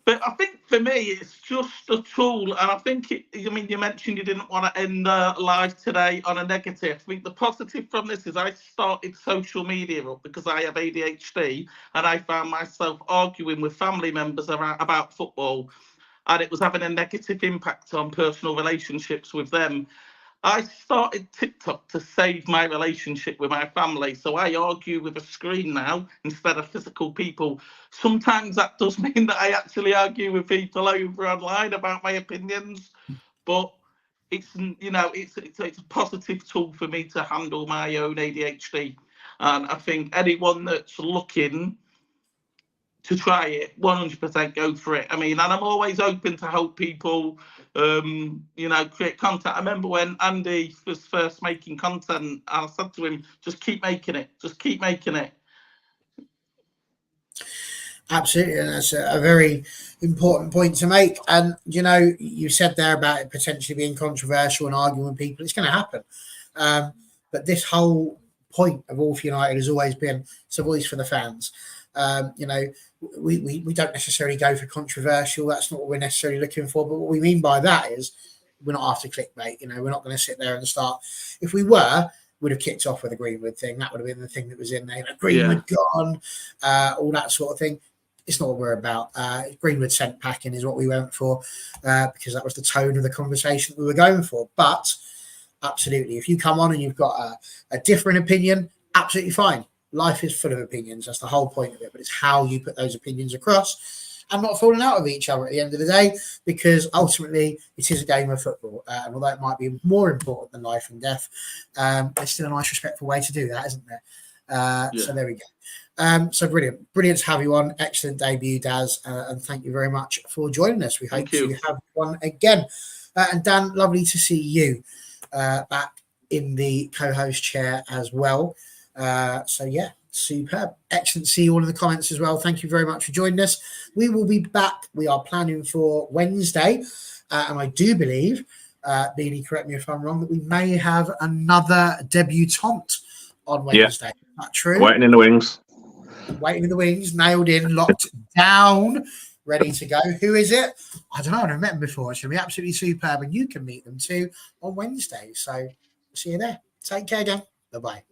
But I think for me, it's just a tool. And I think, you mentioned you didn't want to end live today on a negative. I think the positive from this is I started social media up because I have ADHD and I found myself arguing with family members about football. And it was having a negative impact on personal relationships with them. I started TikTok to save my relationship with my family. So I argue with a screen now instead of physical people. Sometimes that does mean that I actually argue with people over online about my opinions. But it's a positive tool for me to handle my own ADHD. And I think anyone that's looking to try it, 100% go for it. And I'm always open to help people, create content. I remember when Andy was first making content, I said to him, just keep making it. Absolutely, and that's a very important point to make. And you know, you said there about it potentially being controversial and arguing with people. It's going to happen, but this whole point of All for United has always been it's a voice for the fans. You know, we don't necessarily go for controversial. That's not what we're necessarily looking for. But what we mean by that is we're not after clickbait. You know, we're not going to sit there and start. If we were, would have kicked off with a Greenwood thing. That would have been the thing that was in there. You know, Greenwood gone, all that sort of thing. It's not what we're about. Greenwood sent packing is what we went for because that was the tone of the conversation that we were going for. But absolutely, if you come on and you've got a different opinion, absolutely fine. Life is full of opinions. That's the whole point of it. But it's how you put those opinions across and not falling out of each other at the end of the day, because ultimately it is a game of football. And although it might be more important than life and death, there's still a nice, respectful way to do that, isn't there? So there we go. So brilliant to have you on. Excellent debut, Daz, and thank you very much for joining us. We hope to have one again. And Dan, lovely to see you back in the co-host chair as well. So yeah, superb. Excellent to see you all in the comments as well. Thank you very much for joining us. We will be back. We are planning for Wednesday, and I do believe, Beanie, correct me if I'm wrong, that we may have another debutante on Wednesday. Is that true? Waiting in the wings. Waiting in the wings, nailed in, locked down, ready to go. Who is it? I don't know. I've never met them before. It's going to be absolutely superb, and you can meet them too on Wednesday. So see you there. Take care, Dan. Bye-bye.